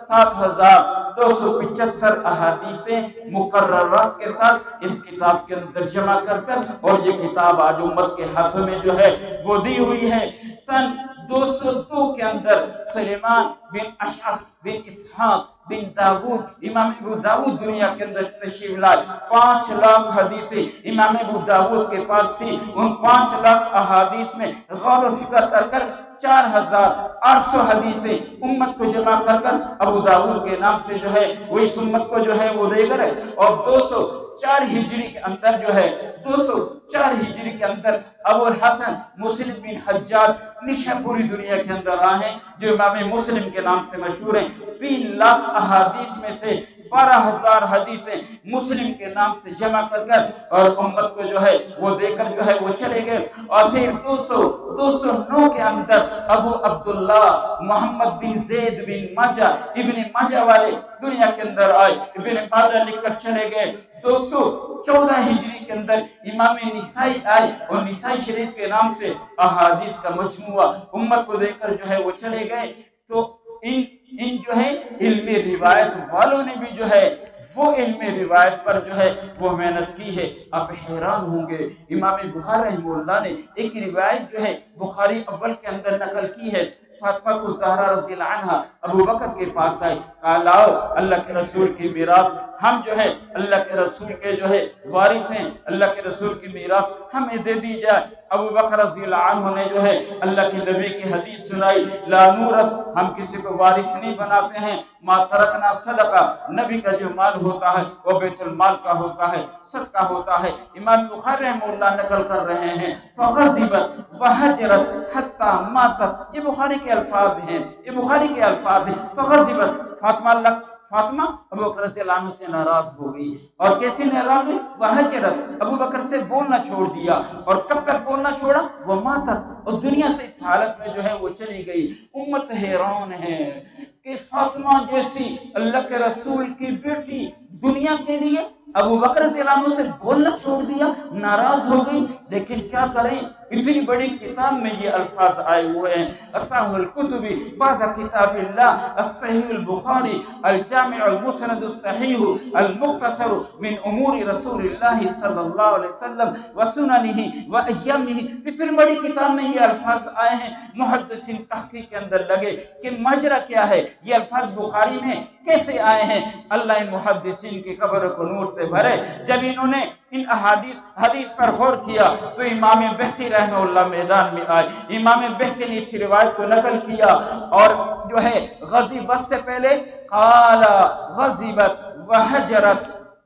7275 احادیثیں مقررات کے ساتھ اس کتاب کے اندر جمع کر اور یہ کتاب آج امت کے ہاتھوں میں جو ہے وہ دی ہوئی ہے۔ سن 202 کے اندر سلیمان بن اشعث بن اسحاق بن داود امام ابو داود دنیا کے اندر تشریف لائے۔ 5 لاکھ حدیثیں امام ابو داود کے پاس تھی۔ ان 5 لاکھ احادیث میں غور و فکر کر 4800 حدیثیں امت کو جمع کر ابو داود کے نام سے جو ہے وہ اس امت کو جو ہے وہ دے کر اور 204 ہجری کے اندر جو ہے 204 ہجری کے اندر ابو الحسن مسلم بن حجاج نشہ پوری دنیا کے اندر آئے ہیں جو امام مسلم کے نام سے مشہور ہیں۔ 3 لاکھ احادیث میں سے 12,000 حدیثیں مسلم کے نام سے جمع کر اور امت کو جو ہے وہ دے کر جو ہے وہ چلے گئے۔ اور پھر 209 کے اندر ابو عبداللہ محمد بن زید بن ماجہ ابن ماجہ والے دنیا کے اندر آئے، ابن ماجہ لکھ کر چلے گئے۔ 214 ہجری کے اندر امام نسائی آئے اور نسائی شریف کے نام سے احادیث کا مجموعہ امت کو دے کر جو ہے وہ چلے گئے۔ تو ان جو ہے علم روایت والوں نے بھی جو ہے وہ علم روایت پر جو ہے وہ محنت کی ہے۔ آپ حیران ہوں گے امام بخاری رحمہ اللہ نے ایک روایت جو ہے بخاری اول کے اندر نقل کی ہے۔ فاطمہ الزہرا رضی اللہ عنہ ابو بکر کے پاس آئی، کہا لاؤ اللہ کے رسول کی میراث، ہم جو ہے اللہ کے رسول کے جو ہے وارث ہیں، اللہ کے رسول کی میراث ہمیں دے دی جائے۔ ابو بکر رضی اللہ عنہ نے جو ہے اللہ کے نبی کی حدیث سنائی، لا نورث، ہم کسی کو وارث نہیں بناتے ہیں، ما ترکنا صدقہ، نبی کا جو مال ہوتا ہے وہ بیت المال کا ہوتا ہے، صدقہ ہوتا ہے۔ امام بخاری رحمہ اللہ نقل کر رہے ہیں فغضبت وحجرت حتی ماتت، یہ بخاری کے الفاظ ہیں، یہ بخاری کے الفاظ ہیں۔ فغضبت فاطمہ ابو بکر رضی اللہ عنہ سے ناراض ہو گئی، اور کیسے ناراض ہوئی؟ وحجرت، ابو بکر سے بولنا چھوڑ دیا، اور کب تک بولنا چھوڑا؟ وہ ماتت، اور دنیا سے اس حالت میں جو ہے وہ چلی گئی۔ امت حیران ہے کہ فاطمہ جیسی اللہ کے رسول کی بیٹی دنیا کے لیے ابو بکر رضی اللہ عنہ سے بولنا چھوڑ دیا، ناراض ہو گئی۔ لیکن کیا کریں، اتنی بڑی کتاب میں یہ الفاظ آئے ہوئے ہیں، اصح الکتب بعد کتاب اللہ الصحیح البخاری الجامع المسند الصحیح المختصر من امور رسول اللہ صلی اللہ علیہ وسلم وسننہ وایامہ، اتنی بڑی کتاب میں یہ الفاظ آئے ہیں۔ محدثین تحقیق کے اندر لگے کہ ماجرا کیا ہے، یہ الفاظ بخاری میں کیسے آئے ہیں؟ اللہ ان محدثین کی قبر کو نور سے بھرے۔ جب انہوں نے ان حدیث پر غور کیا تو امام بہقی رحمہ اللہ میدان میں آئے۔ امام بہقی نے اس روایت کو نقل کیا اور جو ہے غضبت سے پہلے قال غضبت وحجرت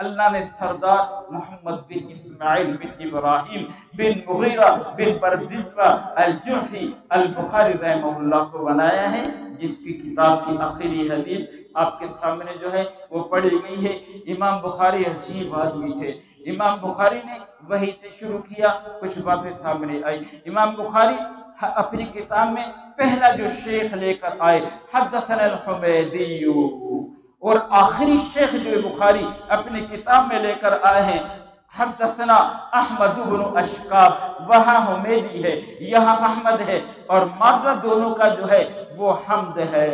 اللہ نے سردار محمد بن اسماعیل بن ابراہیم بن مغیرہ بن بردزبہ الجعفی البخاری رحمہ اللہ کو بنایا ہے، جس کی کتاب کی آخری حدیث آپ کے سامنے جو ہے وہ پڑھی گئی ہے۔ امام بخاری عجیب آدمی تھے۔ امام بخاری نے وحی سے شروع کیا، کچھ باتیں سامنے آئی۔ امام بخاری اپنی کتاب میں پہلا جو شیخ لے کر آئے حدثنا الحمیدی، اور آخری شیخ جو بخاری اپنی کتاب میں لے کر آئے ہیں حدثنا احمد بن اشکاب، وہاں حمیدی ہے، یہاں احمد ہے، اور مادہ دونوں کا جو ہے وہ حمد ہے۔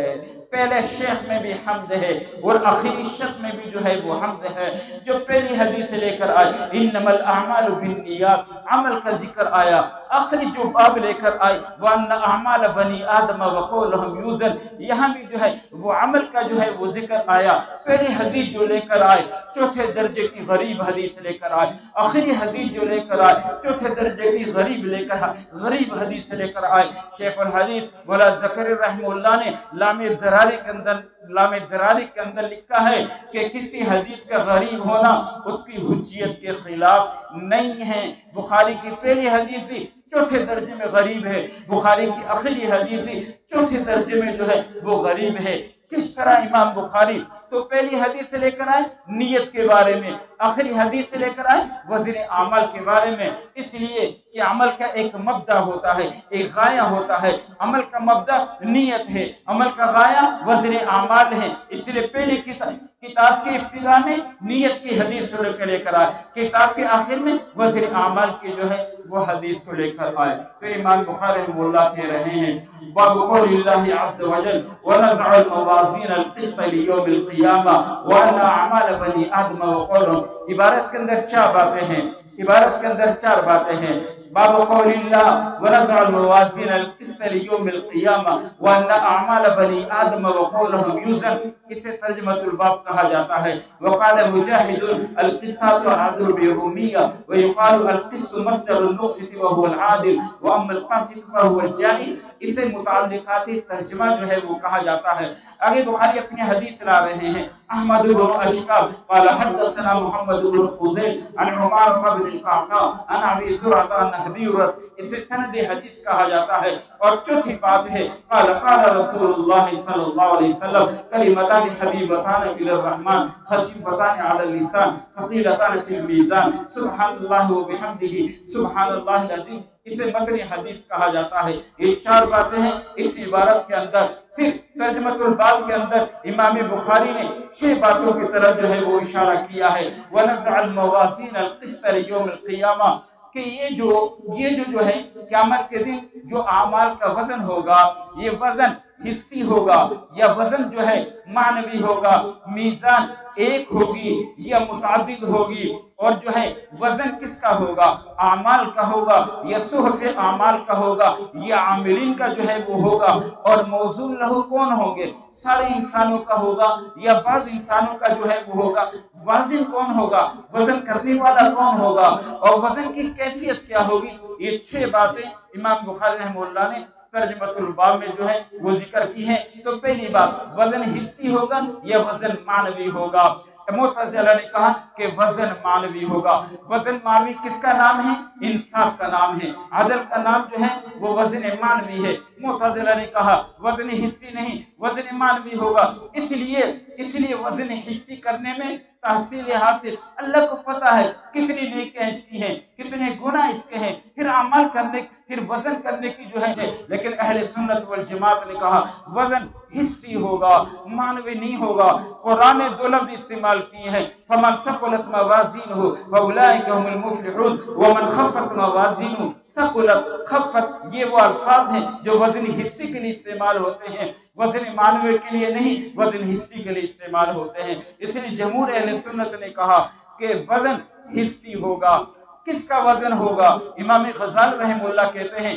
پہلے شیخ میں بھی حمد ہے اور آخری شیخ میں بھی جو ہے وہ حمد ہے۔ جو پہلی حدیث لے کر آئے انما الاعمال بالنیات، عمل کا ذکر آیا۔ آخری جو باب لے کر آئے وان اعمال بنی آدم وقولهم یوزن، یہاں بھی جو ہے وہ عمل کا جو ہے وہ ذکر آیا۔ پہلی حدیث جو لے کر آئے چوتھے درجے کی غریب حدیث لے کر آئے، آخری حدیث جو لے کر آئے چوتھے درجے کی غریب حدیث لے کر آئے۔ شیخ الحدیث مولا زکریا رحمہ اللہ نے لام دراری کے اندر لکھا ہے کہ کسی حدیث کا غریب ہونا اس کی حجیت کے خلاف نہیں ہے۔ بخاری کی پہلی حدیث بھی چوتھے درجے میں غریب ہے، بخاری کی آخری حدیث بھی چوتھے درجے میں جو ہے وہ غریب ہے۔ کس طرح امام بخاری تو پہلی حدیث سے لے کر آئے نیت کے بارے میں، آخری حدیث سے لے کر آئے وزن اعمال کے بارے میں، اس لیے کہ عمل کا ایک مبدا ہوتا ہے، ایک غایہ ہوتا ہے۔ عمل کا مبدا نیت ہے، عمل کا غایہ وزن اعمال ہے، اس لیے پہلی کتاب کے ابتدا میں نیت کی حدیث لے کر آئے، کتاب کے آخر میں وزن اعمال کی جو ہے وہ حدیث کو لے کر آئے۔ تو امام بخاری رحمہ اللہ کہہ رہے ہیں باب قول اللہ عز وجل ونزع الموازین القسط لیوم القیامہ وان اعمال بنی آدم وقولهم، عبارت کے اندر چار باتیں ہیں۔ باب قول اللہ ونزع الموازین القسط لیوم القیامہ وان اعمال بنی آدم وقولهم یوزن، اسے ترجمۃ الباب کہا جاتا ہے۔ وقال مجاہد القسط عدل برومیہ ويقال القسط مصدر المقسط وهو العادل واما القاسط فهو الجائر، اسے متعلقات ترجمہ جو ہے وہ کہا جاتا ہے۔ آگے بخاری اپنی حدیث لا رہے ہیں احمد بن اشکاب قال حدثنا محمد بن خزیل عن عمار بن القعقاع عن ابي زرعه عن ابي هريره، اسے سند حدیث کہا جاتا ہے۔ اور چوتھی بات ہے قال رسول اللہ صلی اللہ علیہ وسلم کلمتان حبیبتان الى الرحمن خفیفتان علی اللسان ثقیلتان فی المیزان سبحان اللہ وبحمدہ سبحان اللہ العظیم، اسے متن حدیث کہا جاتا ہے۔ یہ چار باتیں ہیں اس عبارت کے اندر۔ پھر ترجمۃ الباب کے اندر امام بخاری نے 6 باتوں کی طرف جو ہے وہ اشارہ کیا ہے۔ ونزع الموازین القسط لیوم القیامہ، کہ یہ جو ہے قیامت کے دن جو اعمال کا وزن ہوگا یہ وزن حصی ہوگا یا وزن جو ہے معنوی ہوگا، میزان ایک ہوگی یا متعدد ہوگی، اور جو ہے وزن کس کا ہوگا، اعمال کا ہوگا یا صحف اعمال کا ہوگا یا عاملین کا جو ہے وہ ہوگا، اور موزون لہو کون ہوں گے، سارے انسانوں کا ہوگا یا بعض انسانوں کا جو ہے وہ ہوگا، وازن کون ہوگا، وزن کرنے والا کون ہوگا، اور وزن کی کیفیت کیا ہوگی۔ یہ 6 باتیں امام بخاری رحمہ اللہ نے ترجمۃ الباب میں جو ہے وہ ذکر کی ہے۔ تو پہلی بات وزن حصی ہوگا یا وزن معنوی ہوگا۔ معتزلہ نے کہا کہ وزن معنوی ہوگا۔ وزن معنوی کس کا نام ہے؟ انصاف کا نام ہے۔ عدل کا نام جو ہے وہ وزن معنوی ہے۔ معتزلہ نے کہا وزن حصی نہیں، وزن معنوی ہوگا۔ اس لیے وزن حصی کرنے میں تحصیل حاصل، اللہ کو پتا ہے کتنی نیکیاں اس کی ہیں، کتنے گناہ اس کے ہیں، پھر وزن کرنے کی جو ہے، لیکن اہل سنت والجماعت نے کہا وزن حصی ہوگا، معنوی نہیں ہوگا۔ قرآن نے 2 لفظ استعمال کیے ہیں، فمن ثقلت موازینہ فاولئک هم المفلحون ومن خفت موازینہ ثقلت خفت، یہ وہ الفاظ ہیں جو وزن حصی کے لیے استعمال ہوتے ہیں، وزن معنوی کے لیے نہیں، وزن حصی کے لیے استعمال ہوتے ہیں۔ اس لیے جمہور اہل سنت نے کہا کہ وزن حصی ہوگا۔ کس کا وزن ہوگا؟ امام غزالی رحمہ اللہ کہتے ہیں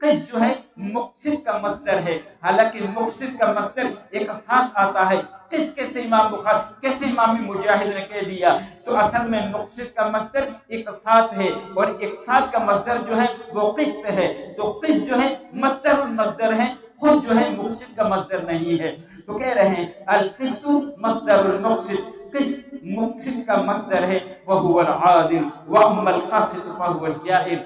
قس جو ہے مقصد کا مصدر ہے، حالانکہ مقصد کا مصدر ایک ساتھ آتا ہے۔ قس کیسے امام مجاہد نے کہہ دیا؟ تو اصل میں مقصد کا مصدر ایک ساتھ ہے، اور ایک ساتھ کا مصدر جو ہے وہ قسط ہے۔ تو قسط جو ہے مصدر المصدر ہے، خود جو ہے مقصد کا مصدر نہیں ہے۔ تو کہہ رہے ہیں القسط مصدر المقصد، قسط مقصد کا مصدر ہے، وهو العادل واما القاسط فهو الجائر۔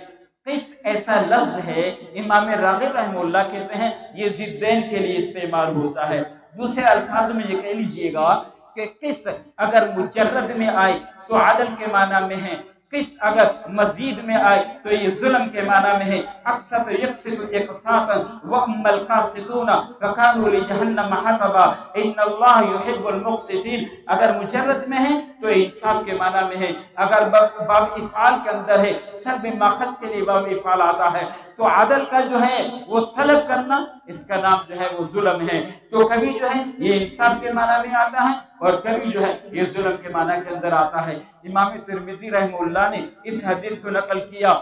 قسط ایسا لفظ ہے، امام راغب رحمہ اللہ کہتے ہیں یہ ضدین کے لیے استعمال ہوتا ہے۔ دوسرے الفاظ میں یہ کہہ لیجئے گا کہ قسط اگر مجرد میں آئے تو عدل کے معنی میں ہے، قسط اگر مزید میں آئے تو یہ ظلم کے معنی میں ہے۔ اقسط یقسط اقساطا واما القاسطون فكانوا لجهنم حطبا ان اللہ يحب المقسطین، اگر مجرد میں ہے تو انصاف کے معنی میں ہے، اگر باب افعال کے اندر ہے، سلب ماخذ کے لیے باب افعال آتا ہے، تو عدل کا جو ہے وہ سلب کرنا، اس کا نام جو ہے وہ ظلم ہے۔ تو کبھی جو ہے یہ انصاف کے معنی میں آتا ہے، اور کبھی جو ہے یہ ظلم کے معنی کے اندر آتا ہے۔ امام ترمذی رحمہ اللہ نے اس حدیث کو نقل کیا،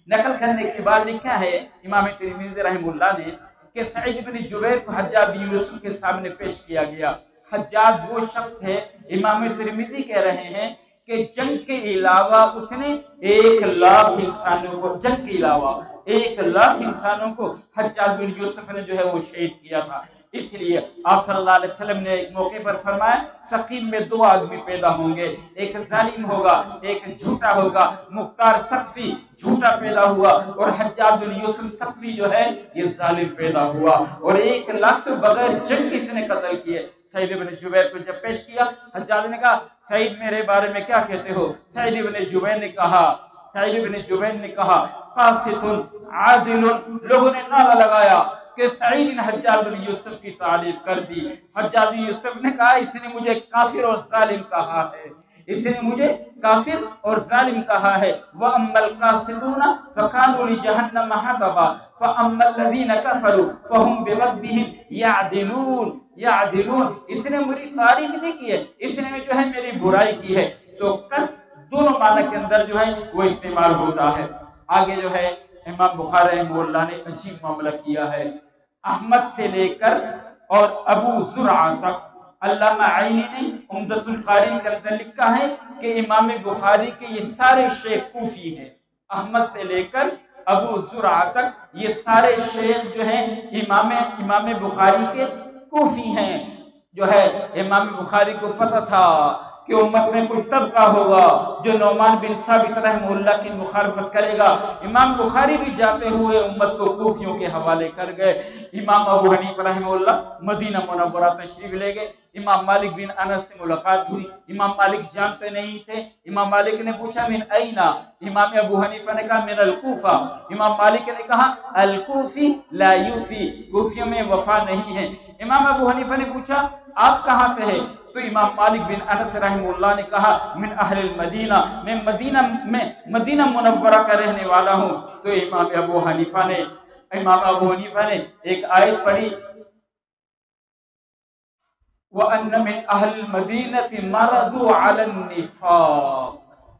نقل کرنے کے بعد لکھا ہے امام ترمذی رحمہ اللہ نے کہ سعید بن جبیر کو حجاج بن یوسف کے سامنے پیش کیا گیا۔ حجاج وہ شخص ہے، امام ترمذی کہہ رہے ہیں کہ جنگ کے علاوہ اس نے 1,00,000 انسانوں کو، جنگ کے علاوہ 1,00,000 انسانوں کو حجاج بن یوسف نے جو ہے وہ شہید کیا تھا۔ اس لیے آپ صلی اللہ علیہ وسلم نے ایک موقع پر فرمایا ثقیف میں 2 آدمی پیدا ہوں گے، ایک ظالم ہوگا، ایک جھوٹا ہوگا۔ مختار ثقفی جھوٹا پیدا ہوا، اور حجاج بن یوسف ثقفی جو ہے یہ ظالم پیدا ہوا، اور 1,00,000 تو بغیر جنگ کس نے قتل کیے۔ سعید بن جبیر کو جب پیش کیا، حجاج نے کہا سعید میرے بارے میں کیا کہتے ہو؟ سعید بن جبیر نے کہا قاسط عادل۔ لوگوں نے نعرہ لگایا کہ سعید نے حجاج بن یوسف کی تعریف کر دی۔ حجاج بن یوسف نے کہا اس نے مجھے کافر اور ظالم کہا ہے، اس نے مجھے کافر اور ظالم کہا ہے۔ وَأَمَّا الْقَاسِطُونَ فَكَانُوا لِجَهَنَّمَ حَطَبًا فَأَمَّا الَّذِينَ كَفَرُوا فَهُمْ بِرَبِّهِمْ يَعْدِلُونَ۔ اس نے میری تعریف نہیں کی ہے، اس نے جو ہے میری برائی کی ہے۔ تو قصد دونوں معنی کے اندر جو ہے وہ استعمال ہوتا ہے۔ آگے جو ہے امام بخاری رحمہ اللہ نے عجیب معاملہ کیا ہے، احمد سے لے کر اور ابو زرعہ تک۔ علامہ عینی نے عمدۃ القاری کے اندر لکھا ہے کہ امام بخاری کے یہ سارے شیخ کوفی ہیں، احمد سے لے کر ابو زرعہ تک یہ سارے شیخ جو ہیں امام بخاری کے کوفی ہیں۔ جو ہے امام بخاری کو پتہ تھا کہ امت میں کوئی طبقہ ہوگا جو نعمان بن ثابت رحمہ اللہ کی مخالفت کرے گا۔ امام بخاری بھی جاتے ہوئے امت کو کوفیوں کے حوالے کر گئے۔ امام ابو حنیفہ رحمہ اللہ مدینہ منورہ تشریف لے گئے، امام مالک بن انس سے ملاقات ہوئی، امام مالک جانتے نہیں تھے، امام مالک نے پوچھا من اینا، امام ابو حنیفہ نے کہا من الکوفہ، امام مالک نے کہا الکوفی لا یوفی، کوفیوں میں وفا نہیں ہے۔ امام ابو حنیفہ نے پوچھا آپ کہاں سے ہیں؟ تو امام مالک بن انس رحمہ اللہ نے کہا من اہل المدینہ، میں مدینہ منورہ کا رہنے والا ہوں۔ تو امام ابو حنیفہ نے ایک آیت پڑھی وَأَنَّ مِنْ أَهْلِ الْمَدِينَةِ مَرَضُوا عَلَى النِّفَاقِ،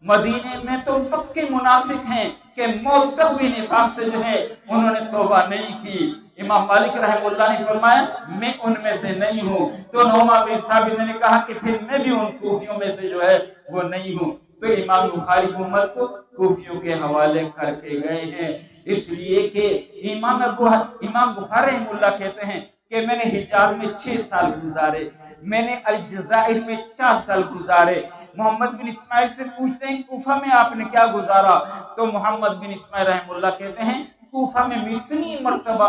مدینے میں تو پکے منافق ہیں کہ موت تک بھی نفاق سے جو ہے انہوں نے توبہ نہیں کی۔ امام مالک رحمہ اللہ نے فرمایا میں ان میں سے نہیں ہوں۔ تو نعمان بن ثابت نے کہا کہ پھر میں بھی ان کوفیوں میں سے جو ہے وہ نہیں ہوں۔ تو امام بخاری امت کو کوفیوں کے حوالے کر کے گئے ہیں، اس لیے کہ امام بخاری رحمہ اللہ کہتے ہیں کہ میں نے حجاز میں 6 سال گزارے، میں نے الجزائر میں 4 سال گزارے۔ محمد بن اسماعیل سے پوچھتے ہیں کوفہ میں آپ نے کیا گزارا؟ تو محمد بن اسماعیل رحمہ اللہ کہتے ہیں کوفہ میں اتنی مرتبہ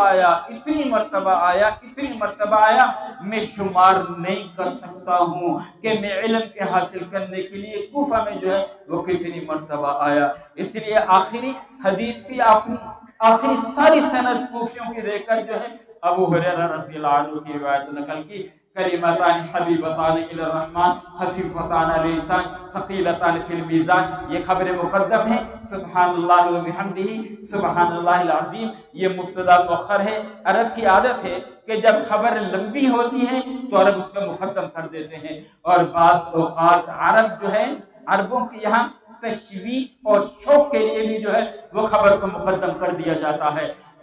آیا میں شمار نہیں کر سکتا ہوں کہ میں علم کے حاصل کرنے کے لیے کوفہ میں جو ہے وہ کتنی مرتبہ آیا۔ اس لیے آخری حدیث کی آخری ساری سند کوفیوں کی دے کر جو ہے ابو ہریرہ رضی اللہ عنہ کی روایت نقل کی کلمتان حبیبتان الی الرحمن خفیفتان علی اللسان ثقیلتان فی المیزان، یہ خبر مقدم ہے۔ سبحان اللہ و بحمدہ سبحان اللہ العظیم، یہ مبتدا مؤخر ہے۔ عرب کی عادت ہے کہ جب خبر لمبی ہوتی ہے تو عرب اس کو مقدم کر دیتے ہیں، اور بعض اوقات عرب جو ہے عربوں کے یہاں تشویش اور شوق کے لیے بھی جو ہے وہ خبر کو مقدم کر دیا جاتا ہے۔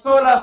16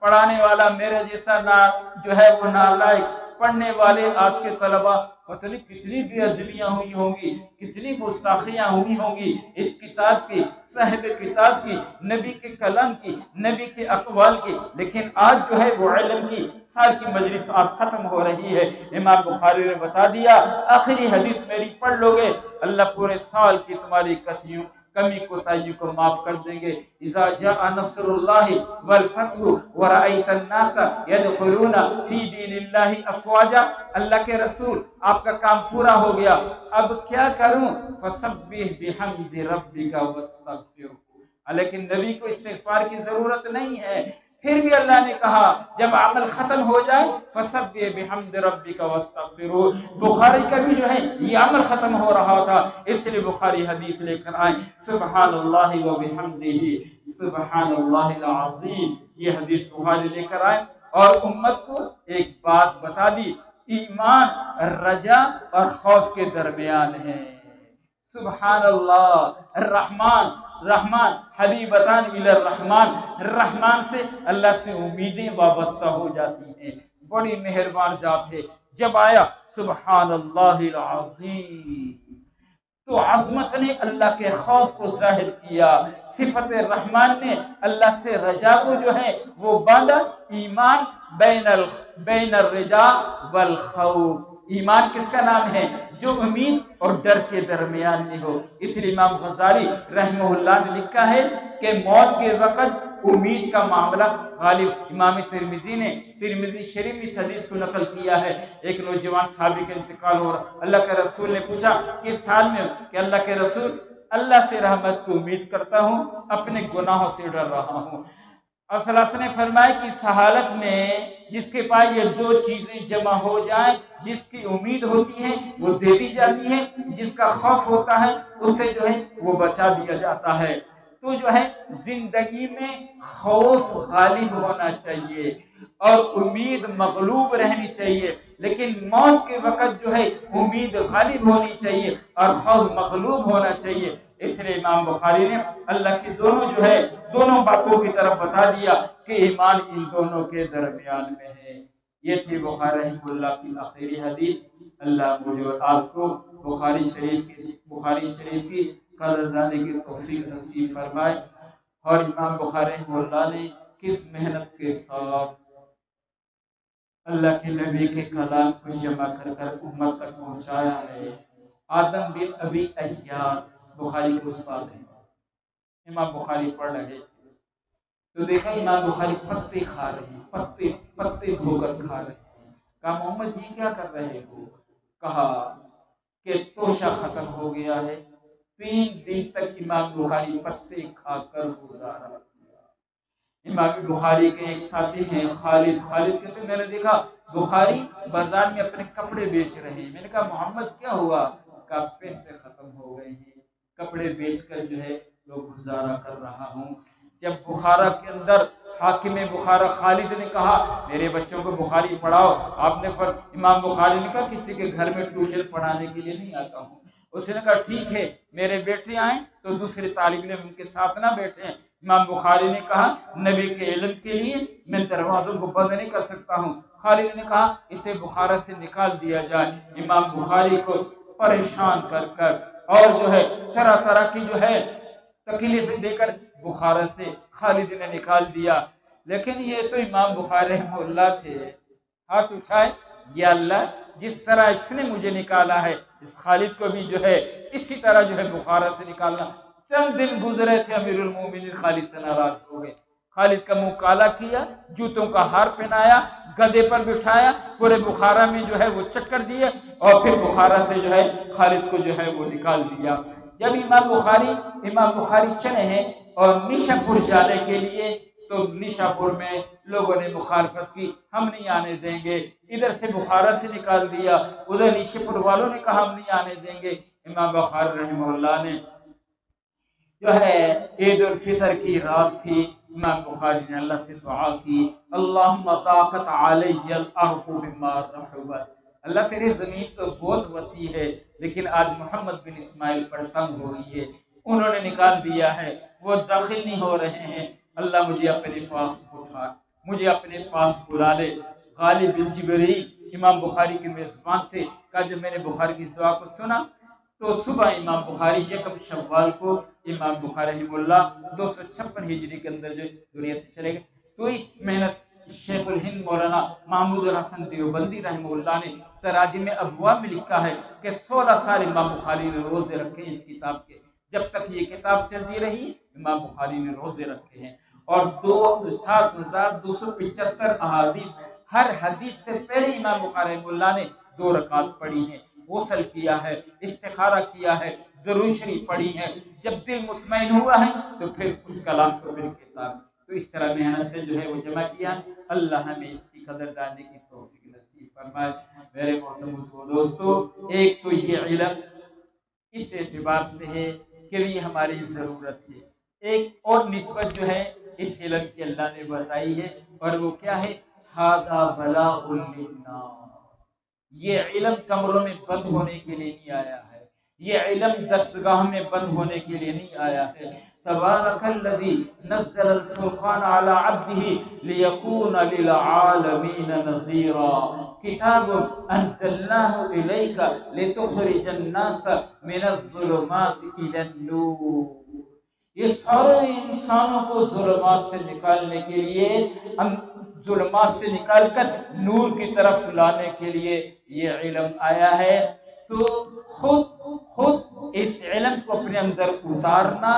پڑھانے والا میرے جیسا نہ جو ہے وہ نالائق، پڑھنے والے آج کے طلبا پتہ نہیں کتنی بے ادبیاں ہوئی ہوں گی، کتنی گستاخیاں ہوئی ہوں گی اس کتاب کی، صاحب کتاب کی، نبی کے کلام کی، نبی کے اقوال کی، لیکن آج جو ہے وہ علم کی سال کی مجلس آج ختم ہو رہی ہے۔ امام بخاری نے بتا دیا آخری حدیث میری پڑھ لو گے اللہ پورے سال کی تمہاری کمی کوتاہیوں کو معاف کر دیں گے۔ اذا جاء نصر اللہ والفتح ورأیت الناس يدخلون فی دین اللہ افواجا، اللہ کے رسول آپ کا کام پورا ہو گیا، اب کیا کروں؟ فسبح بحمد ربک واستغفرہ، لیکن نبی کو استغفار کی ضرورت نہیں ہے۔ پھر بھی اللہ نے کہا جب عمل ختم ہو جائے فسبح بحمد ربک واستغفرہ۔ بخاری کا بھی جو ہے یہ عمل ختم ہو رہا تھا، اس لیے بخاری حدیث لے کر آئے سبحان اللہ وبحمدہ سبحان اللہ العظیم، یہ حدیث بخاری لے کر آئے اور امت کو ایک بات بتا دی، ایمان رجا اور خوف کے درمیان ہے۔ سبحان اللہ، الرحمن رحمان حبیبتان الی الرحمن، رحمان سے اللہ سے امیدیں وابستہ ہو جاتی ہیں، بڑی مہربان ذات ہے۔ جب آیا سبحان اللہ العظیم تو عظمت نے اللہ کے خوف کو ظاہر کیا، صفت رحمان نے اللہ سے رجا کو جو ہے وہ باندھا، ایمان بین الرجا والخوف، ایمان کس کا نام ہے؟ جو امید اور ڈر کے درمیان میں ہو۔ اس لیے امام غزالی رحمہ اللہ نے لکھا ہے کہ موت کے وقت امید کا معاملہ غالب۔ امام ترمذی نے ترمذی شریف اس حدیث کو نقل کیا ہے، ایک نوجوان صحابی کا انتقال ہو رہا، اللہ کے رسول نے پوچھا کس حال میں؟ کہ اللہ کے رسول اللہ سے رحمت کو امید کرتا ہوں، اپنے گناہوں سے ڈر رہا ہوں۔ اور صلی اللہ علیہ وسلم نے فرمایا کہ اس حالت میں جس کے پاس یہ دو چیزیں جمع ہو جائیں، جس کی امید ہوتی ہے وہ دے دی جاتی ہے، جس کا خوف ہوتا ہے اسے جو ہے وہ بچا دیا جاتا ہے۔ تو جو ہے زندگی میں خوف غالب ہونا چاہیے اور امید مغلوب رہنی چاہیے، لیکن موت کے وقت جو ہے امید غالب ہونی چاہیے اور خوف مغلوب ہونا چاہیے۔ اس لیے امام بخاری نے اللہ کی دونوں باتوں کی طرف بتا دیا کہ ایمان ان دونوں کے درمیان میں ہے۔ یہ تھی بخاری رحمہ اللہ کی آخری حدیث۔ اللہ مجھے اور آپ کو بخاری شریف کی قدردانی کی توفیق نصیب فرمائے۔ اور امام بخاری رحمہ اللہ نے کس محنت کے ساتھ اللہ کے نبی کے کلام کو جمع کر کر امت تک پہنچایا ہے۔ آدم بن ابی ایاس بخاری کے استاد ہیں، امام بخاری پڑھ رہے تھے تو دیکھا امام بخاری پتے کھا رہے ہیں، پتے دھو کر کھا رہے ہیں۔ کہا محمد جی کیا کر رہے ہو؟ کہا کہ توشہ ختم ہو گیا ہے، 3 دن تک امام بخاری پتے کھا کر گزارا۔ امام بخاری کے ایک ساتھی ہیں خالد کہتے میں نے دیکھا بخاری بازار میں اپنے کپڑے بیچ رہے ہیں۔ میں نے کہا محمد کیا ہوا؟ کہا پیسے ختم ہو گئے ہیں، کپڑے بیچ کر جو ہے وہ گزارا کر رہا ہوں۔ جب بخارا کے اندر حاکم بخارا خالد نے کہا میرے بچوں کو بخاری پڑھاؤ، آپ نے امام بخاری نے کہا کسی کے گھر میں ٹیوشن پڑھانے کے لیے نہیں آتا ہوں۔ اس نے کہا ٹھیک ہے میرے بیٹے آئیں تو دوسرے طالب علم ان کے ساتھ نہ بیٹھیں۔ امام بخاری نے کہا نبی کے علم کے لیے میں دروازوں کو بند نہیں کر سکتا ہوں۔ خالد نے کہا اسے بخارا سے نکال دیا جائے۔ امام بخاری کو پریشان کر کر اور جو ہے طرح طرح کی جو ہے تکلیفیں دے کر بخارا سے خالد نے نکال دیا۔ لیکن یہ تو امام بخاری رحمہ اللہ تھے، ہاتھ اٹھائے یا اللہ جس طرح اس نے مجھے نکالا ہے اس خالد کو بھی جو ہے اسی طرح جو ہے بخارا سے نکالنا۔ چند دن گزرے تھے امیر المومنین خالد سے ناراض ہو گئے، خالد کا منہ کالا کیا، جوتوں کا ہار پہنایا، گدے پر بٹھایا، پورے بخارا میں جو ہے وہ چکر دیے اور پھر بخارا سے جو ہے خالد کو جو ہے وہ نکال دیا۔ جب امام بخاری چلے ہیں اور نیشا پور جانے کے لیے تو نیشا پور میں لوگوں نے مخالفت کی، ہم نہیں آنے دیں گے، ادھر سے بخارا سے نکال دیا، ادھر نیشا پور والوں نے کہا ہم نہیں آنے دیں گے۔ امام بخاری رحمہ اللہ نے جو ہے عید الفطر کی رات تھی، امام بخاری نے اللہ سے دعا کی اللہم ضاقت علی الارض بما رحبت، اللہ تیری زمین تو بہت وسیع ہے لیکن آج محمد بن اسماعیل پر تنگ ہو رہی ہے، انہوں نے نکال دیا ہے، وہ داخل نہیں ہو رہے ہیں، اللہ مجھے اپنے پاس اٹھا، مجھے اپنے پاس بلا لے۔ غالب بن جبریل امام بخاری کے میزبان تھے، کہا جب میں نے بخاری کی اس دعا کو سنا تو صبح امام بخاری یکم شوال کو امام بخاری رحمہ اللہ 256 ہجری کے اندر جو دنیا سے چلے گئے۔ تو اس محنت شیخ الہند مولانا محمود الحسن دیوبندی رحمہ اللہ نے تراجم ابواب میں لکھا ہے کہ 16 سال امام بخاری نے روزے رکھے اس کتاب کے، جب تک یہ کتاب چلتی رہی امام بخاری نے روزے رکھے ہیں، اور 7275 احادیث، ہر حدیث سے پہلے امام بخاری رحمہ اللہ نے 2 رکعت پڑھی ہیں، غسل کیا ہے، استخارہ کیا ہے، درود شریف پڑھی ہے، جب دل مطمئن ہوا ہے تو پھر اس کلام کو پھر کتاب، تو اس طرح محنت سے جو ہے وہ جمع کیا۔ اللہ ہمیں اس کی قدر جاننے کی توفیق نصیب فرمائے۔ میرے محترم دوستو، ایک تو یہ علم اس اعتبار سے ہے کہ یہ ہماری ضرورت ہے، ایک اور نسبت جو ہے اس علم کی اللہ نے بتائی ہے، اور وہ کیا ہے؟ ھذا بلاغ للناس، یہ علم کمروں میں بند ہونے کے لیے نہیں آیا ہے، یہ علم درسگاہ میں بند ہونے کے لیے نہیں آیا ہے۔ تبارک الذی نزل الفرقان علی عبدہ لیکون للعالمین نذیرا، کتاب انزلناہ الیک لتخرج الناس من الظلمات الی النور، یہ سارے انسانوں کو ظلمات سے نکالنے کے لیے، ظلمات سے نکال کر نور کی طرف لانے کے لیے یہ علم آیا ہے۔ تو خود اس علم کو اپنے اندر اتارنا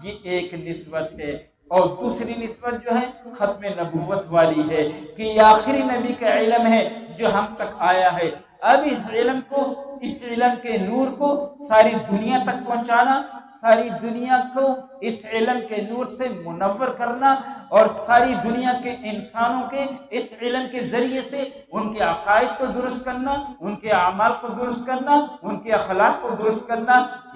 یہ ایک نسبت ہے، اور دوسری نسبت جو ہے ختم نبوت والی ہے کہ یہ آخری نبی کا علم ہے جو ہم تک آیا ہے۔ اب اس علم کو، اس علم کے نور کو ساری دنیا تک پہنچانا، ساری دنیا کو اس علم کے نور سے منور کرنا، اور ساری دنیا کے انسانوں کے اس علم کے ذریعے سے ان کے عقائد کو درست کرنا، ان کے اعمال کو درست کرنا، ان کے اخلاق کو درست کرنا،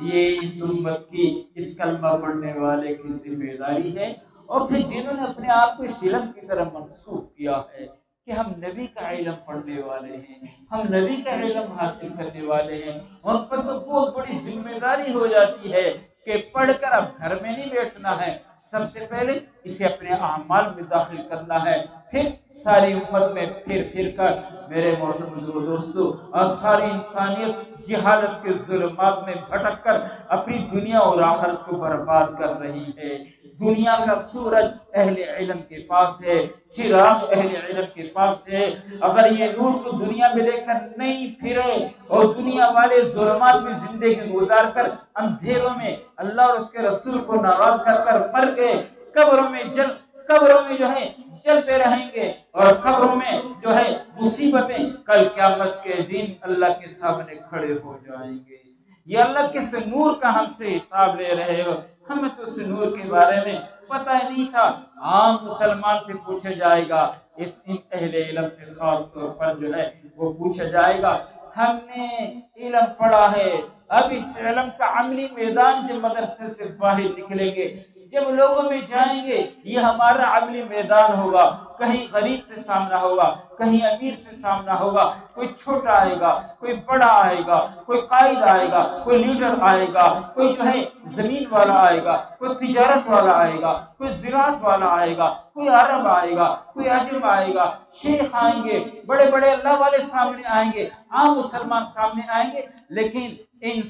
یہ اس امت کی، اس کلمہ پڑھنے والے کی ذمہ داری ہے۔ اور پھر جنہوں نے اپنے آپ کو اس علم کی طرف منسوب کیا ہے کہ ہم نبی کا علم پڑھنے والے ہیں، ہم نبی کا علم حاصل کرنے والے ہیں، ان پر تو بہت بڑی ذمہ داری ہو جاتی ہے کہ پڑھ کر اب گھر میں نہیں بیٹھنا ہے، سب سے پہلے اسے اپنے اعمال میں داخل کرنا ہے، پھر ساری امت میں پھر کر میرے محترم دوستو، اور ساری انسانیت جہالت کے ظلمات میں بھٹک کر اپنی دنیا اور آخرت کو برباد کر رہی ہے۔ دنیا کا سورج اہل علم کے پاس ہے، چراغ اہل علم کے پاس ہے، اگر یہ نور کو دنیا میں لے کر نہیں پھرے اور دنیا والے ظلمات میں زندگی گزار کر اندھیروں میں اللہ اور اس کے رسول کو ناراض کر مر گئے، قبروں میں جو ہے چلتے رہیں گے، اور قبروں میں جو ہے مصیبتیں کل قیامت کے دن اللہ کے سامنے کھڑے ہو جائیں گے۔ یہ اللہ کس نور کا ہم سے حساب لے رہے ہو؟ ہمیں تو اس نور کے بارے میں پتہ ہی نہیں تھا۔ عام مسلمان سے پوچھا جائے گا، ان اہل علم سے خاص طور پر جو ہے وہ پوچھا جائے گا۔ ہم نے علم پڑھا ہے، اب اس علم کا عملی میدان جب مدرسے سے باہر نکلیں گے، جب لوگوں میں جائیں گے، یہ ہمارا عملی میدان ہوگا۔ کہیں غریب سے سامنا ہوگا، کہیں امیر سے سامنا ہوگا، کوئی چھوٹا آئے گا، کوئی بڑا آئے گا، کوئی قائد آئے گا، کوئی لیڈر آئے گا، کوئی جو ہے زمین والا آئے گا، کوئی تجارت والا آئے گا، کوئی زراعت والا آئے گا، کوئی عرب آئے گا، کوئی عجم آئے گا، شیخ آئیں گے، بڑے بڑے اللہ والے سامنے آئیں گے، عام مسلمان سامنے آئیں گے، لیکن ان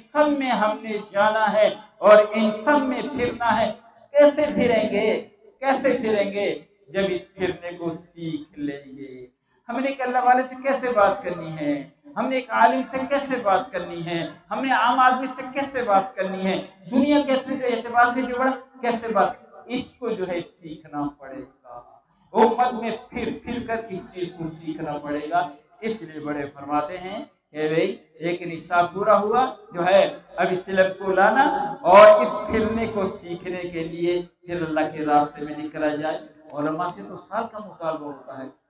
سب میں ہم نے جانا ہے اور ان سب میں پھرنا ہے۔ کیسے پھریں گے؟ جب اس پھرنے کو سیکھ لیں گے۔ ہم نے ایک اللہ والے سے کیسے بات کرنی ہے، ہم نے ایک عالم سے کیسے بات کرنی ہے، ہم نے عام آدمی سے کیسے بات کرنی ہے، دنیا کے اعتبار سے جو بڑا کیسے بات، اس کو جو ہے سیکھنا پڑے گا۔ امت میں پھر کر اس چیز کو سیکھنا پڑے گا۔ اس لیے بڑے فرماتے ہیں کہ بھئی ایک نصاب پورا ہوا جو ہے، اب اس علم کو لانا اور اس پھرنے کو سیکھنے کے لیے پھر اللہ کے راستے میں نکلا جائے۔ علماء سے تو سال کا مطالبہ ہوتا ہے،